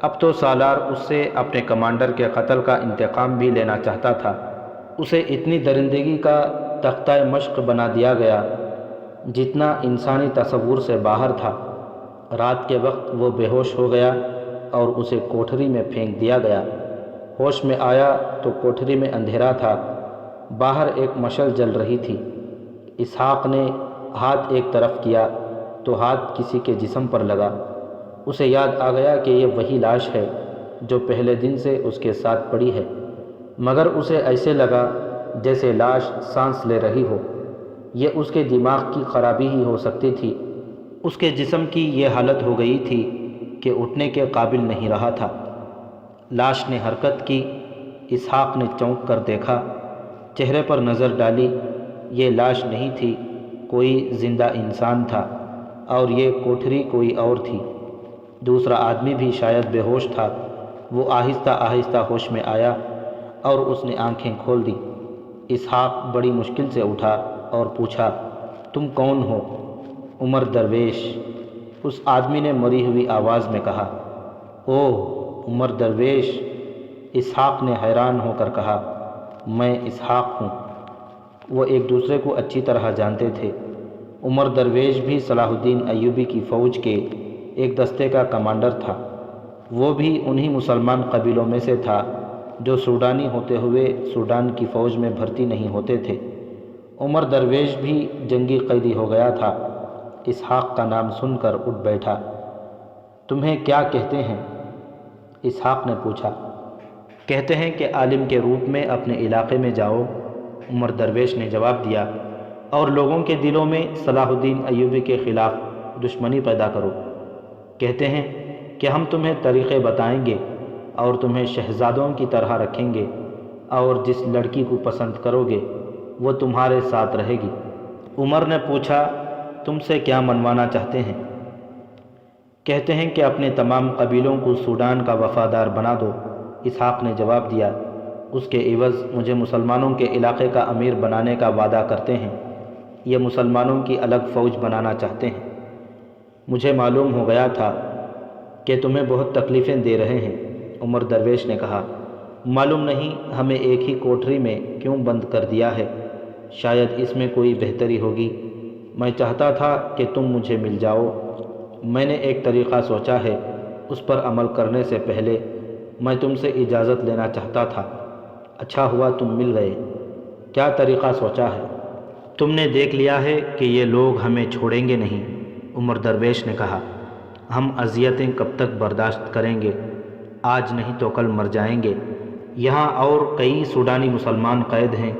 S1: اب تو سالار اس سے اپنے کمانڈر کے قتل کا انتقام بھی لینا چاہتا تھا۔ اسے اتنی درندگی کا تختہ مشق بنا دیا گیا جتنا انسانی تصور سے باہر تھا۔ رات کے وقت وہ بے ہوش ہو گیا اور اسے کوٹھری میں پھینک دیا گیا۔ ہوش میں آیا تو کوٹھری میں اندھیرا تھا، باہر ایک مشعل جل رہی تھی۔ اسحاق نے ہاتھ ایک طرف کیا تو ہاتھ کسی کے جسم پر لگا۔ اسے یاد آ گیا کہ یہ وہی لاش ہے جو پہلے دن سے اس کے ساتھ پڑی ہے، مگر اسے ایسے لگا جیسے لاش سانس لے رہی ہو۔ یہ اس کے دماغ کی خرابی ہی ہو سکتی تھی۔ اس کے جسم کی یہ حالت ہو گئی تھی کہ اٹھنے کے قابل نہیں رہا تھا۔ لاش نے حرکت کی۔ اسحاق نے چونک کر دیکھا، چہرے پر نظر ڈالی۔ یہ لاش نہیں تھی، کوئی زندہ انسان تھا، اور یہ کوٹھری کوئی اور تھی۔ دوسرا آدمی بھی شاید بے ہوش تھا۔ وہ آہستہ آہستہ ہوش میں آیا اور اس نے آنکھیں کھول دیں۔ اسحاق بڑی مشکل سے اٹھا اور پوچھا، تم کون ہو؟ عمر درویش، اس آدمی نے مری ہوئی آواز میں کہا۔ اوہ، عمر درویش، اسحاق نے حیران ہو کر کہا، میں اسحاق ہوں۔ وہ ایک دوسرے کو اچھی طرح جانتے تھے۔ عمر درویش بھی صلاح الدین ایوبی کی فوج کے ایک دستے کا کمانڈر تھا۔ وہ بھی انہی مسلمان قبیلوں میں سے تھا جو سوڈانی ہوتے ہوئے سوڈان کی فوج میں بھرتی نہیں ہوتے تھے۔ عمر درویش بھی جنگی قیدی ہو گیا تھا۔ اسحاق کا نام سن کر اٹھ بیٹھا۔ تمہیں کیا کہتے ہیں؟ اسحاق نے پوچھا۔ کہتے ہیں کہ عالم کے روپ میں اپنے علاقے میں جاؤ، عمر درویش نے جواب دیا، اور لوگوں کے دلوں میں صلاح الدین ایوبی کے خلاف دشمنی پیدا کرو۔ کہتے ہیں کہ ہم تمہیں طریقے بتائیں گے اور تمہیں شہزادوں کی طرح رکھیں گے، اور جس لڑکی کو پسند کرو گے وہ تمہارے ساتھ رہے گی۔ عمر نے پوچھا، تم سے کیا منوانا چاہتے ہیں؟ کہتے ہیں کہ اپنے تمام قبیلوں کو سوڈان کا وفادار بنا دو، اسحاق نے جواب دیا۔ اس کے عوض مجھے مسلمانوں کے علاقے کا امیر بنانے کا وعدہ کرتے ہیں۔ یہ مسلمانوں کی الگ فوج بنانا چاہتے ہیں۔ مجھے معلوم ہو گیا تھا کہ تمہیں بہت تکلیفیں دے رہے ہیں۔ عمر درویش نے کہا، معلوم نہیں ہمیں ایک ہی کوٹری میں کیوں بند کر دیا ہے، شاید اس میں کوئی بہتری ہوگی۔ میں چاہتا تھا کہ تم مجھے مل جاؤ۔ میں نے ایک طریقہ سوچا ہے، اس پر عمل کرنے سے پہلے میں تم سے اجازت لینا چاہتا تھا۔ اچھا ہوا تم مل گئے۔ کیا طریقہ سوچا ہے؟ تم نے دیکھ لیا ہے کہ یہ لوگ ہمیں چھوڑیں گے نہیں۔ عمر درویش نے کہا، ہم اذیتیں کب تک برداشت کریں گے؟ آج نہیں تو کل مر جائیں گے۔ یہاں اور کئی سوڈانی مسلمان قید ہیں،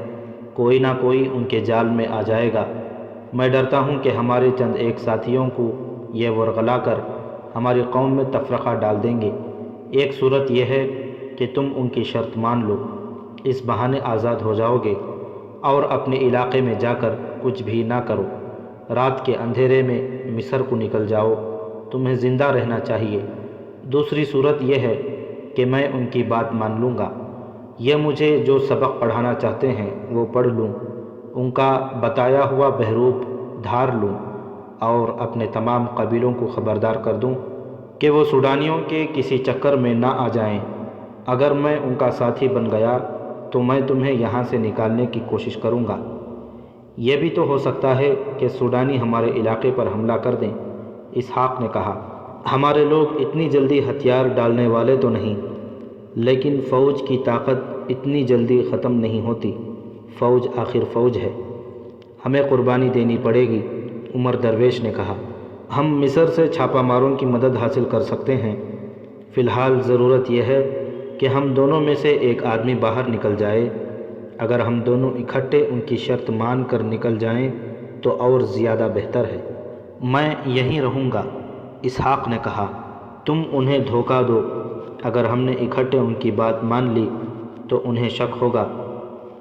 S1: کوئی نہ کوئی ان کے جال میں آ جائے گا۔ میں ڈرتا ہوں کہ ہمارے چند ایک ساتھیوں کو یہ ورغلا کر ہماری قوم میں تفرقہ ڈال دیں گے۔ ایک صورت یہ ہے کہ تم ان کی شرط مان لو، اس بہانے آزاد ہو جاؤ گے اور اپنے علاقے میں جا کر کچھ بھی نہ کرو۔ رات کے اندھیرے میں مصر کو نکل جاؤ، تمہیں زندہ رہنا چاہیے۔ دوسری صورت یہ ہے کہ میں ان کی بات مان لوں گا، یہ مجھے جو سبق پڑھانا چاہتے ہیں وہ پڑھ لوں، ان کا بتایا ہوا بحروب دھار لوں اور اپنے تمام قبیلوں کو خبردار کر دوں کہ وہ سوڈانیوں کے کسی چکر میں نہ آ جائیں۔ اگر میں ان کا ساتھی بن گیا تو میں تمہیں یہاں سے نکالنے کی کوشش کروں گا۔ یہ بھی تو ہو سکتا ہے کہ سوڈانی ہمارے علاقے پر حملہ کر دیں۔ اسحاق نے کہا، ہمارے لوگ اتنی جلدی ہتھیار ڈالنے والے تو نہیں، لیکن فوج کی طاقت اتنی جلدی ختم نہیں ہوتی۔ فوج آخر فوج ہے، ہمیں قربانی دینی پڑے گی۔ عمر درویش نے کہا، ہم مصر سے چھاپہ ماروں کی مدد حاصل کر سکتے ہیں۔ فی الحال ضرورت یہ ہے کہ ہم دونوں میں سے ایک آدمی باہر نکل جائے۔ اگر ہم دونوں اکٹھے ان کی شرط مان کر نکل جائیں تو اور زیادہ بہتر ہے۔ میں یہیں رہوں گا۔ اسحاق نے کہا، تم انہیں دھوکہ دو، اگر ہم نے اکٹھے ان کی بات مان لی تو انہیں شک ہوگا،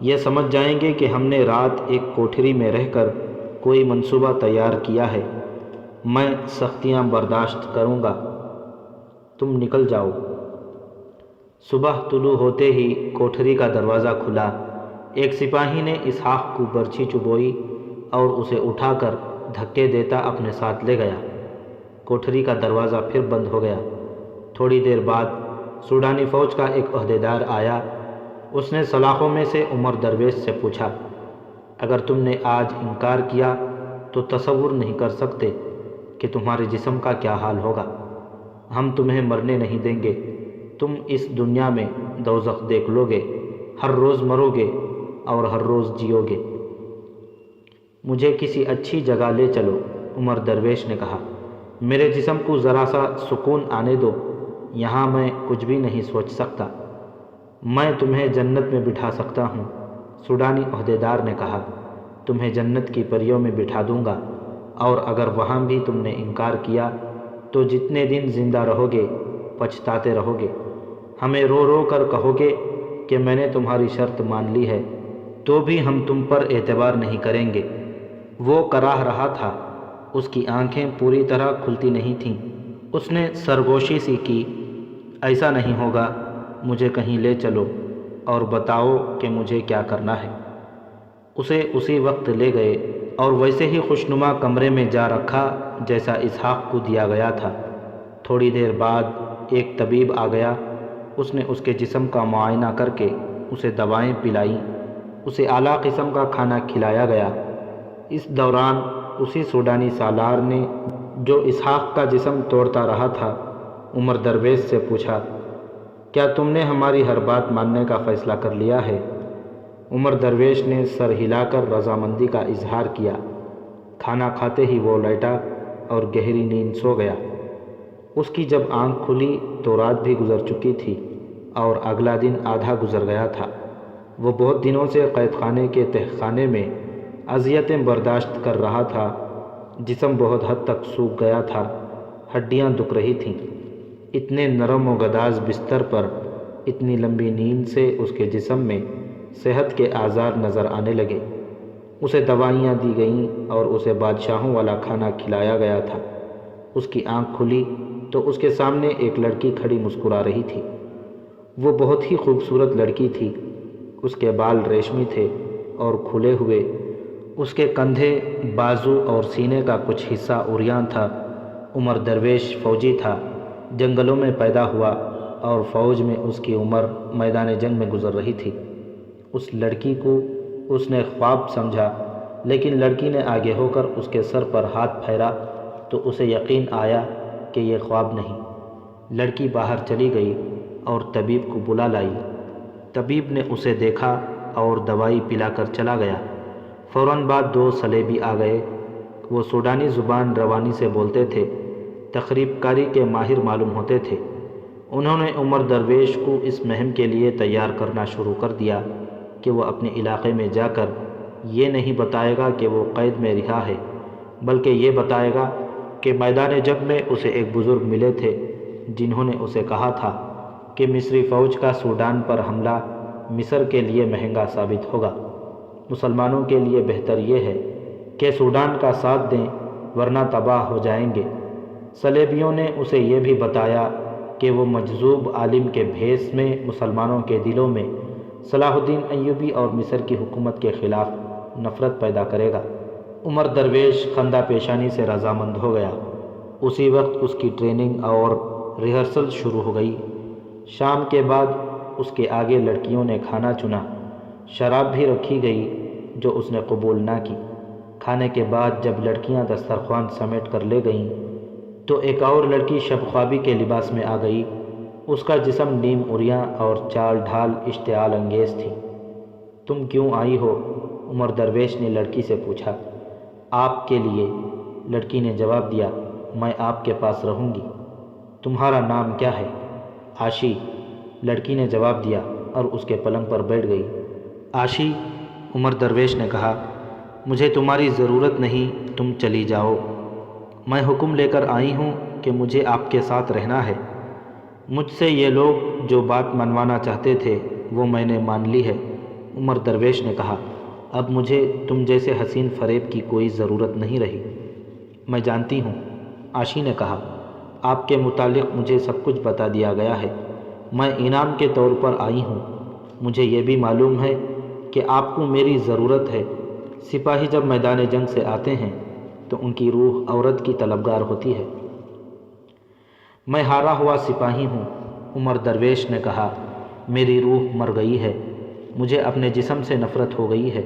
S1: یہ سمجھ جائیں گے کہ ہم نے رات ایک کوٹھری میں رہ کر کوئی منصوبہ تیار کیا ہے۔ میں سختیاں برداشت کروں گا، تم نکل جاؤ۔ صبح طلوع ہوتے ہی کوٹھری کا دروازہ کھلا۔ ایک سپاہی نے اسحاق کو برچھی چبوئی اور اسے اٹھا کر دھکے دیتا اپنے ساتھ لے گیا۔ کوٹھری کا دروازہ پھر بند ہو گیا۔ تھوڑی دیر بعد سوڈانی فوج کا ایک عہدیدار آیا۔ اس نے سلاخوں میں سے عمر درویش سے پوچھا، اگر تم نے آج انکار کیا تو تصور نہیں کر سکتے کہ تمہارے جسم کا کیا حال ہوگا۔ ہم تمہیں مرنے نہیں دیں گے، تم اس دنیا میں دوزخ دیکھ لو گے، ہر روز مرو گے اور ہر روز جیو گے۔ مجھے کسی اچھی جگہ لے چلو، عمر درویش نے کہا، میرے جسم کو ذرا سا سکون آنے دو، یہاں میں کچھ بھی نہیں سوچ سکتا۔ میں تمہیں جنت میں بٹھا سکتا ہوں، سوڈانی عہدیدار نے کہا، تمہیں جنت کی پریوں میں بٹھا دوں گا، اور اگر وہاں بھی تم نے انکار کیا تو جتنے دن زندہ رہو گے پچھتاتے رہو گے۔ ہمیں رو رو کر کہو گے کہ میں نے تمہاری شرط مان لی ہے، تو بھی ہم تم پر اعتبار نہیں کریں گے۔ وہ کراہ رہا تھا، اس کی آنکھیں پوری طرح کھلتی نہیں تھیں۔ اس نے سرگوشی سی کی، ایسا نہیں ہوگا، مجھے کہیں لے چلو اور بتاؤ کہ مجھے کیا کرنا ہے۔ اسے اسی وقت لے گئے اور ویسے ہی خوشنما کمرے میں جا رکھا جیسا اسحاق کو دیا گیا تھا۔ تھوڑی دیر بعد ایک طبیب آ گیا۔ اس نے اس کے جسم کا معائنہ کر کے اسے دوائیں پلائیں، اسے اعلیٰ قسم کا کھانا کھلایا گیا۔ اس دوران اسی سوڈانی سالار نے جو اسحاق کا جسم توڑتا رہا تھا عمر درویش سے پوچھا، کیا تم نے ہماری ہر بات ماننے کا فیصلہ کر لیا ہے؟ عمر درویش نے سر ہلا کر رضامندی کا اظہار کیا۔ کھانا کھاتے ہی وہ لیٹا اور گہری نیند سو گیا۔ اس کی جب آنکھ کھلی تو رات بھی گزر چکی تھی اور اگلا دن آدھا گزر گیا تھا۔ وہ بہت دنوں سے قید خانے کے تہ خانے میں اذیتیں برداشت کر رہا تھا۔ جسم بہت حد تک سوکھ گیا تھا، ہڈیاں دکھ رہی تھیں۔ اتنے نرم و گداز بستر پر اتنی لمبی نیند سے اس کے جسم میں صحت کے آثار نظر آنے لگے۔ اسے دوائیاں دی گئیں اور اسے بادشاہوں والا کھانا کھلایا گیا تھا۔ اس کی آنکھ کھلی تو اس کے سامنے ایک لڑکی کھڑی مسکرا رہی تھی۔ وہ بہت ہی خوبصورت لڑکی تھی، اس کے بال ریشمی تھے اور کھلے ہوئے، اس کے کندھے، بازو اور سینے کا کچھ حصہ عریاں تھا۔ عمر درویش فوجی تھا، جنگلوں میں پیدا ہوا اور فوج میں اس کی عمر میدان جنگ میں گزر رہی تھی۔ اس لڑکی کو اس نے خواب سمجھا، لیکن لڑکی نے آگے ہو کر اس کے سر پر ہاتھ پھیرا تو اسے یقین آیا کہ یہ خواب نہیں۔ لڑکی باہر چلی گئی اور طبیب کو بلا لائی۔ طبیب نے اسے دیکھا اور دوائی پلا کر چلا گیا۔ فوراً بعد 2 صلیبی آ گئے۔ وہ سوڈانی زبان روانی سے بولتے تھے، تخریب کاری کے ماہر معلوم ہوتے تھے۔ انہوں نے عمر درویش کو اس مہم کے لیے تیار کرنا شروع کر دیا کہ وہ اپنے علاقے میں جا کر یہ نہیں بتائے گا کہ وہ قید میں رہا ہے، بلکہ یہ بتائے گا کہ میدان جنگ میں اسے ایک بزرگ ملے تھے جنہوں نے اسے کہا تھا کہ مصری فوج کا سوڈان پر حملہ مصر کے لیے مہنگا ثابت ہوگا۔ مسلمانوں کے لیے بہتر یہ ہے کہ سوڈان کا ساتھ دیں ورنہ تباہ ہو جائیں گے۔ صلیبیوں نے اسے یہ بھی بتایا کہ وہ مجذوب عالم کے بھیس میں مسلمانوں کے دلوں میں صلاح الدین ایوبی اور مصر کی حکومت کے خلاف نفرت پیدا کرے گا۔ عمر درویش خندہ پیشانی سے رضامند ہو گیا۔ اسی وقت اس کی ٹریننگ اور ریہرسل شروع ہو گئی۔ شام کے بعد اس کے آگے لڑکیوں نے کھانا چنا۔ شراب بھی رکھی گئی جو اس نے قبول نہ کی۔ کھانے کے بعد جب لڑکیاں دسترخوان سمیٹ کر لے گئیں تو ایک اور لڑکی شب خوابی کے لباس میں آ گئی۔ اس کا جسم نیم عریاں اور چال ڈھال اشتعال انگیز تھی۔ تم کیوں آئی ہو؟ عمر درویش نے لڑکی سے پوچھا۔ آپ کے لیے، لڑکی نے جواب دیا، میں آپ کے پاس رہوں گی۔ تمہارا نام کیا ہے؟ عاشی، لڑکی نے جواب دیا اور اس کے پلنگ پر بیٹھ گئی۔ عاشی، عمر درویش نے کہا، مجھے تمہاری ضرورت نہیں، تم چلی جاؤ۔ میں حکم لے کر آئی ہوں کہ مجھے آپ کے ساتھ رہنا ہے۔ مجھ سے یہ لوگ جو بات منوانا چاہتے تھے وہ میں نے مان لی ہے۔ عمر درویش نے کہا، اب مجھے تم جیسے حسین فریب کی کوئی ضرورت نہیں رہی۔ میں جانتی ہوں، عاشی نے کہا، آپ کے متعلق مجھے سب کچھ بتا دیا گیا ہے۔ میں انعام کے طور پر آئی ہوں۔ مجھے یہ بھی معلوم ہے کہ آپ کو میری ضرورت ہے۔ سپاہی جب میدان جنگ سے آتے ہیں تو ان کی روح عورت کی طلبگار ہوتی ہے۔ میں ہارا ہوا سپاہی ہوں، عمر درویش نے کہا، میری روح مر گئی ہے، مجھے اپنے جسم سے نفرت ہو گئی ہے،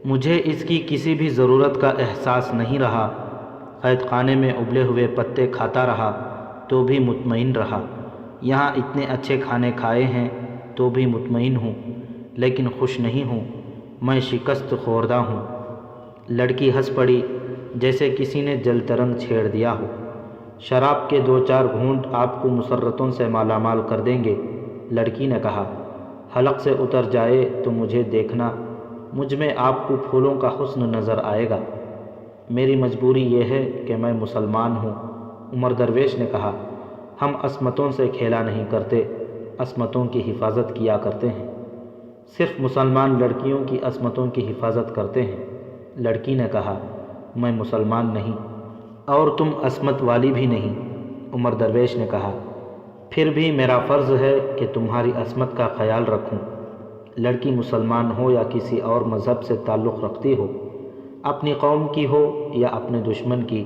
S1: مجھے اس کی کسی بھی ضرورت کا احساس نہیں رہا۔ قید خانے میں ابلے ہوئے پتے کھاتا رہا تو بھی مطمئن رہا۔ یہاں اتنے اچھے کھانے کھائے ہیں تو بھی مطمئن ہوں، لیکن خوش نہیں ہوں۔ میں شکست خوردہ ہوں۔ لڑکی ہنس پڑی جیسے کسی نے جل ترنگ چھیڑ دیا ہو۔ شراب کے 2-4 گھونٹ آپ کو مسرتوں سے مالا مال کر دیں گے، لڑکی نے کہا۔ حلق سے اتر جائے تو مجھے دیکھنا، مجھ میں آپ کو پھولوں کا حسن نظر آئے گا۔ میری مجبوری یہ ہے کہ میں مسلمان ہوں، عمر درویش نے کہا۔ ہم عصمتوں سے کھیلا نہیں کرتے، عصمتوں کی حفاظت کیا کرتے ہیں۔ صرف مسلمان لڑکیوں کی عصمتوں کی حفاظت کرتے ہیں، لڑکی نے کہا۔ میں مسلمان نہیں اور تم عصمت والی بھی نہیں، عمر درویش نے کہا۔ پھر بھی میرا فرض ہے کہ تمہاری عصمت کا خیال رکھوں۔ لڑکی مسلمان ہو یا کسی اور مذہب سے تعلق رکھتی ہو، اپنی قوم کی ہو یا اپنے دشمن کی،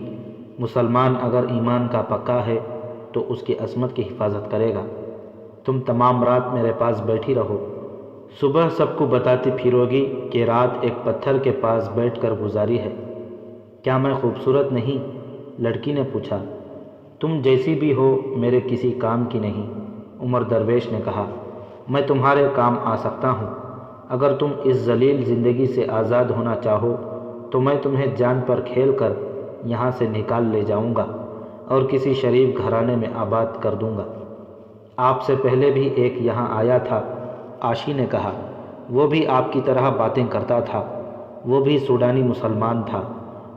S1: مسلمان اگر ایمان کا پکا ہے تو اس کی عصمت کی حفاظت کرے گا۔ تم تمام رات میرے پاس بیٹھی رہو، صبح سب کو بتاتی پھرو گی کہ رات ایک پتھر کے پاس بیٹھ کر گزاری ہے۔ کیا میں خوبصورت نہیں؟ لڑکی نے پوچھا۔ تم جیسی بھی ہو میرے کسی کام کی نہیں، عمر درویش نے کہا۔ میں تمہارے کام آ سکتا ہوں۔ اگر تم اس ذلیل زندگی سے آزاد ہونا چاہو تو میں تمہیں جان پر کھیل کر یہاں سے نکال لے جاؤں گا اور کسی شریف گھرانے میں آباد کر دوں گا۔ آپ سے پہلے بھی ایک یہاں آیا تھا، عاشی نے کہا۔ وہ بھی آپ کی طرح باتیں کرتا تھا، وہ بھی سوڈانی مسلمان تھا۔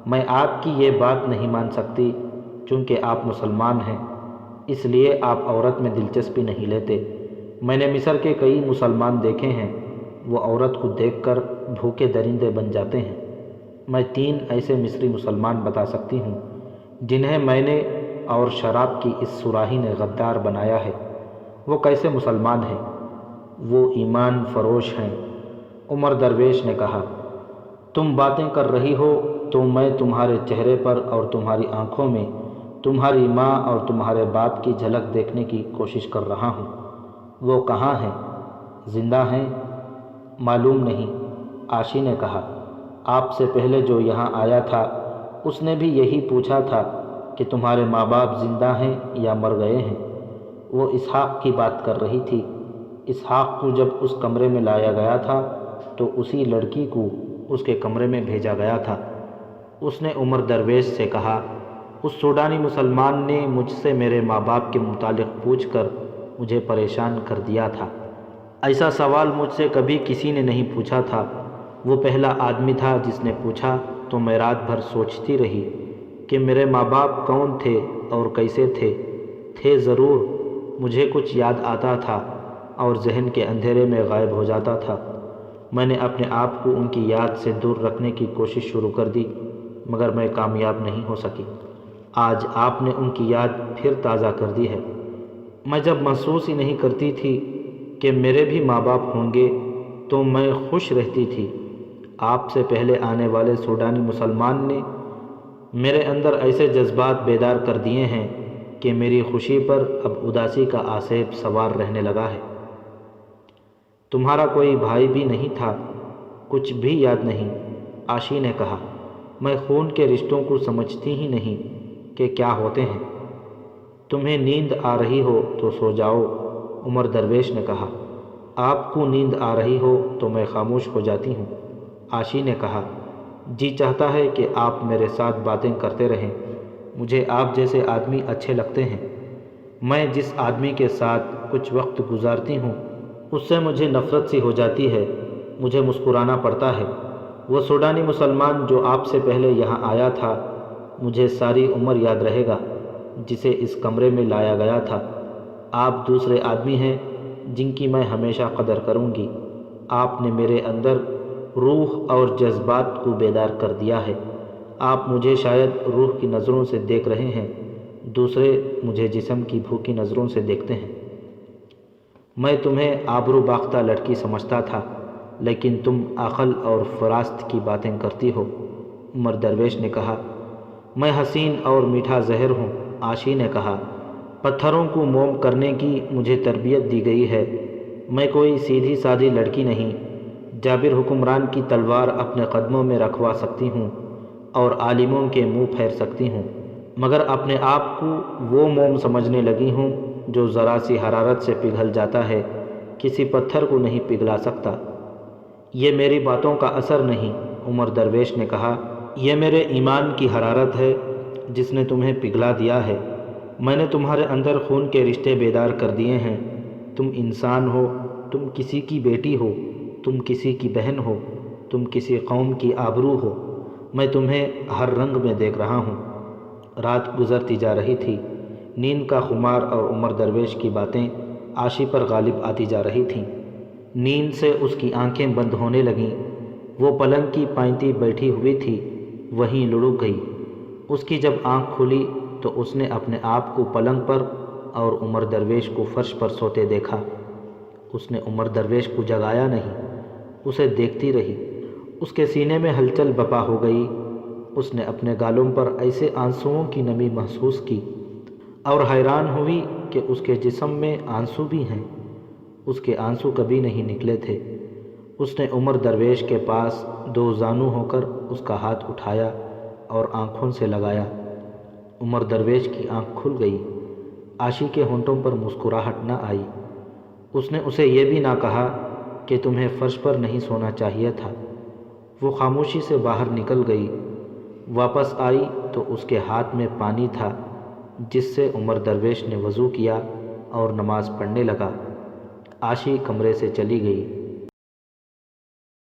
S1: میں آپ کی یہ بات نہیں مان سکتی چونکہ آپ مسلمان ہیں، اس لیے آپ عورت میں دلچسپی نہیں لیتے۔ میں نے مصر کے کئی مسلمان دیکھے ہیں، وہ عورت کو دیکھ کر بھوکے درندے بن جاتے ہیں۔ میں 3 ایسے مصری مسلمان بتا سکتی ہوں جنہیں میں نے اور شراب کی اس صراحی نے غدار بنایا ہے۔ وہ کیسے مسلمان ہیں؟ وہ ایمان فروش ہیں، عمر درویش نے کہا، تم باتیں کر رہی ہو تو میں تمہارے چہرے پر اور تمہاری آنکھوں میں تمہاری ماں اور تمہارے باپ کی جھلک دیکھنے کی کوشش کر رہا ہوں۔ وہ کہاں ہیں؟ زندہ ہیں؟ معلوم نہیں، عاشی نے کہا۔ آپ سے پہلے جو یہاں آیا تھا اس نے بھی یہی پوچھا تھا کہ تمہارے ماں باپ زندہ ہیں یا مر گئے ہیں۔ وہ اسحاق کی بات کر رہی تھی۔ اسحاق کو جب اس کمرے میں لایا گیا تھا تو اسی لڑکی کو اس کے کمرے میں بھیجا گیا تھا۔ اس نے عمر درویش سے کہا، اس سوڈانی مسلمان نے مجھ سے میرے ماں باپ کے متعلق پوچھ کر مجھے پریشان کر دیا تھا۔ ایسا سوال مجھ سے کبھی کسی نے نہیں پوچھا تھا۔ وہ پہلا آدمی تھا جس نے پوچھا تو میں رات بھر سوچتی رہی کہ میرے ماں باپ کون تھے اور کیسے تھے ضرور، مجھے کچھ یاد آتا تھا اور ذہن کے اندھیرے میں غائب ہو جاتا تھا۔ میں نے اپنے آپ کو ان کی یاد سے دور رکھنے کی کوشش شروع کر دی مگر میں کامیاب نہیں ہو سکی۔ آج آپ نے ان کی یاد پھر تازہ کر دی ہے۔ میں جب محسوس ہی نہیں کرتی تھی کہ میرے بھی ماں باپ ہوں گے تو میں خوش رہتی تھی۔ آپ سے پہلے آنے والے سوڈانی مسلمان نے میرے اندر ایسے جذبات بیدار کر دیے ہیں کہ میری خوشی پر اب اداسی کا آسیب سوار رہنے لگا ہے۔ تمہارا کوئی بھائی بھی نہیں تھا؟ کچھ بھی یاد نہیں، عاشی نے کہا۔ میں خون کے رشتوں کو سمجھتی ہی نہیں کہ کیا ہوتے ہیں۔ تمہیں نیند آ رہی ہو تو سو جاؤ، عمر درویش نے کہا۔ آپ کو نیند آ رہی ہو تو میں خاموش ہو جاتی ہوں، عاشی نے کہا۔ جی چاہتا ہے کہ آپ میرے ساتھ باتیں کرتے رہیں، مجھے آپ جیسے آدمی اچھے لگتے ہیں۔ میں جس آدمی کے ساتھ کچھ وقت گزارتی ہوں اس سے مجھے نفرت سی ہو جاتی ہے، مجھے مسکرانا پڑتا ہے۔ وہ سوڈانی مسلمان جو آپ سے پہلے یہاں آیا تھا مجھے ساری عمر یاد رہے گا، جسے اس کمرے میں لایا گیا تھا۔ آپ دوسرے آدمی ہیں جن کی میں ہمیشہ قدر کروں گی۔ آپ نے میرے اندر روح اور جذبات کو بیدار کر دیا ہے۔ آپ مجھے شاید روح کی نظروں سے دیکھ رہے ہیں، دوسرے مجھے جسم کی بھوکی نظروں سے دیکھتے ہیں۔ میں تمہیں آبرو باختہ لڑکی سمجھتا تھا لیکن تم عقل اور فراست کی باتیں کرتی ہو، عمر درویش نے کہا۔ میں حسین اور میٹھا زہر ہوں، عاشی نے کہا۔ پتھروں کو موم کرنے کی مجھے تربیت دی گئی ہے۔ میں کوئی سیدھی سادھی لڑکی نہیں۔ جابر حکمران کی تلوار اپنے قدموں میں رکھوا سکتی ہوں اور عالموں کے منہ پھیر سکتی ہوں، مگر اپنے آپ کو وہ موم سمجھنے لگی ہوں جو ذرا سی حرارت سے پگھل جاتا ہے، کسی پتھر کو نہیں پگھلا سکتا۔ یہ میری باتوں کا اثر نہیں، عمر درویش نے کہا، یہ میرے ایمان کی حرارت ہے جس نے تمہیں پگھلا دیا ہے۔ میں نے تمہارے اندر خون کے رشتے بیدار کر دیے ہیں۔ تم انسان ہو، تم کسی کی بیٹی ہو، تم کسی کی بہن ہو، تم کسی قوم کی آبرو ہو۔ میں تمہیں ہر رنگ میں دیکھ رہا ہوں۔ رات گزرتی جا رہی تھی، نیند کا خمار اور عمر درویش کی باتیں عاشی پر غالب آتی جا رہی تھیں۔ نیند سے اس کی آنکھیں بند ہونے لگیں۔ وہ پلنگ کی پائنتی بیٹھی ہوئی تھی وہیں لڑک گئی۔ اس کی جب آنکھ کھلی تو اس نے اپنے آپ کو پلنگ پر اور عمر درویش کو فرش پر سوتے دیکھا۔ اس نے عمر درویش کو جگایا نہیں، اسے دیکھتی رہی۔ اس کے سینے میں ہلچل بپا ہو گئی۔ اس نے اپنے گالوں پر ایسے آنسوؤں کی نمی محسوس کی اور حیران ہوئی کہ اس کے جسم میں آنسو بھی ہیں۔ اس کے آنسو کبھی نہیں نکلے تھے۔ اس نے عمر درویش کے پاس دو زانو ہو کر اس کا ہاتھ اٹھایا اور آنکھوں سے لگایا۔ عمر درویش کی آنکھ کھل گئی۔ عاشی کے ہونٹوں پر مسکراہٹ نہ آئی۔ اس نے اسے یہ بھی نہ کہا کہ تمہیں فرش پر نہیں سونا چاہیے تھا۔ وہ خاموشی سے باہر نکل گئی۔ واپس آئی تو اس کے ہاتھ میں پانی تھا جس سے عمر درویش نے وضو کیا اور نماز پڑھنے لگا۔ عاشی کمرے سے چلی گئی۔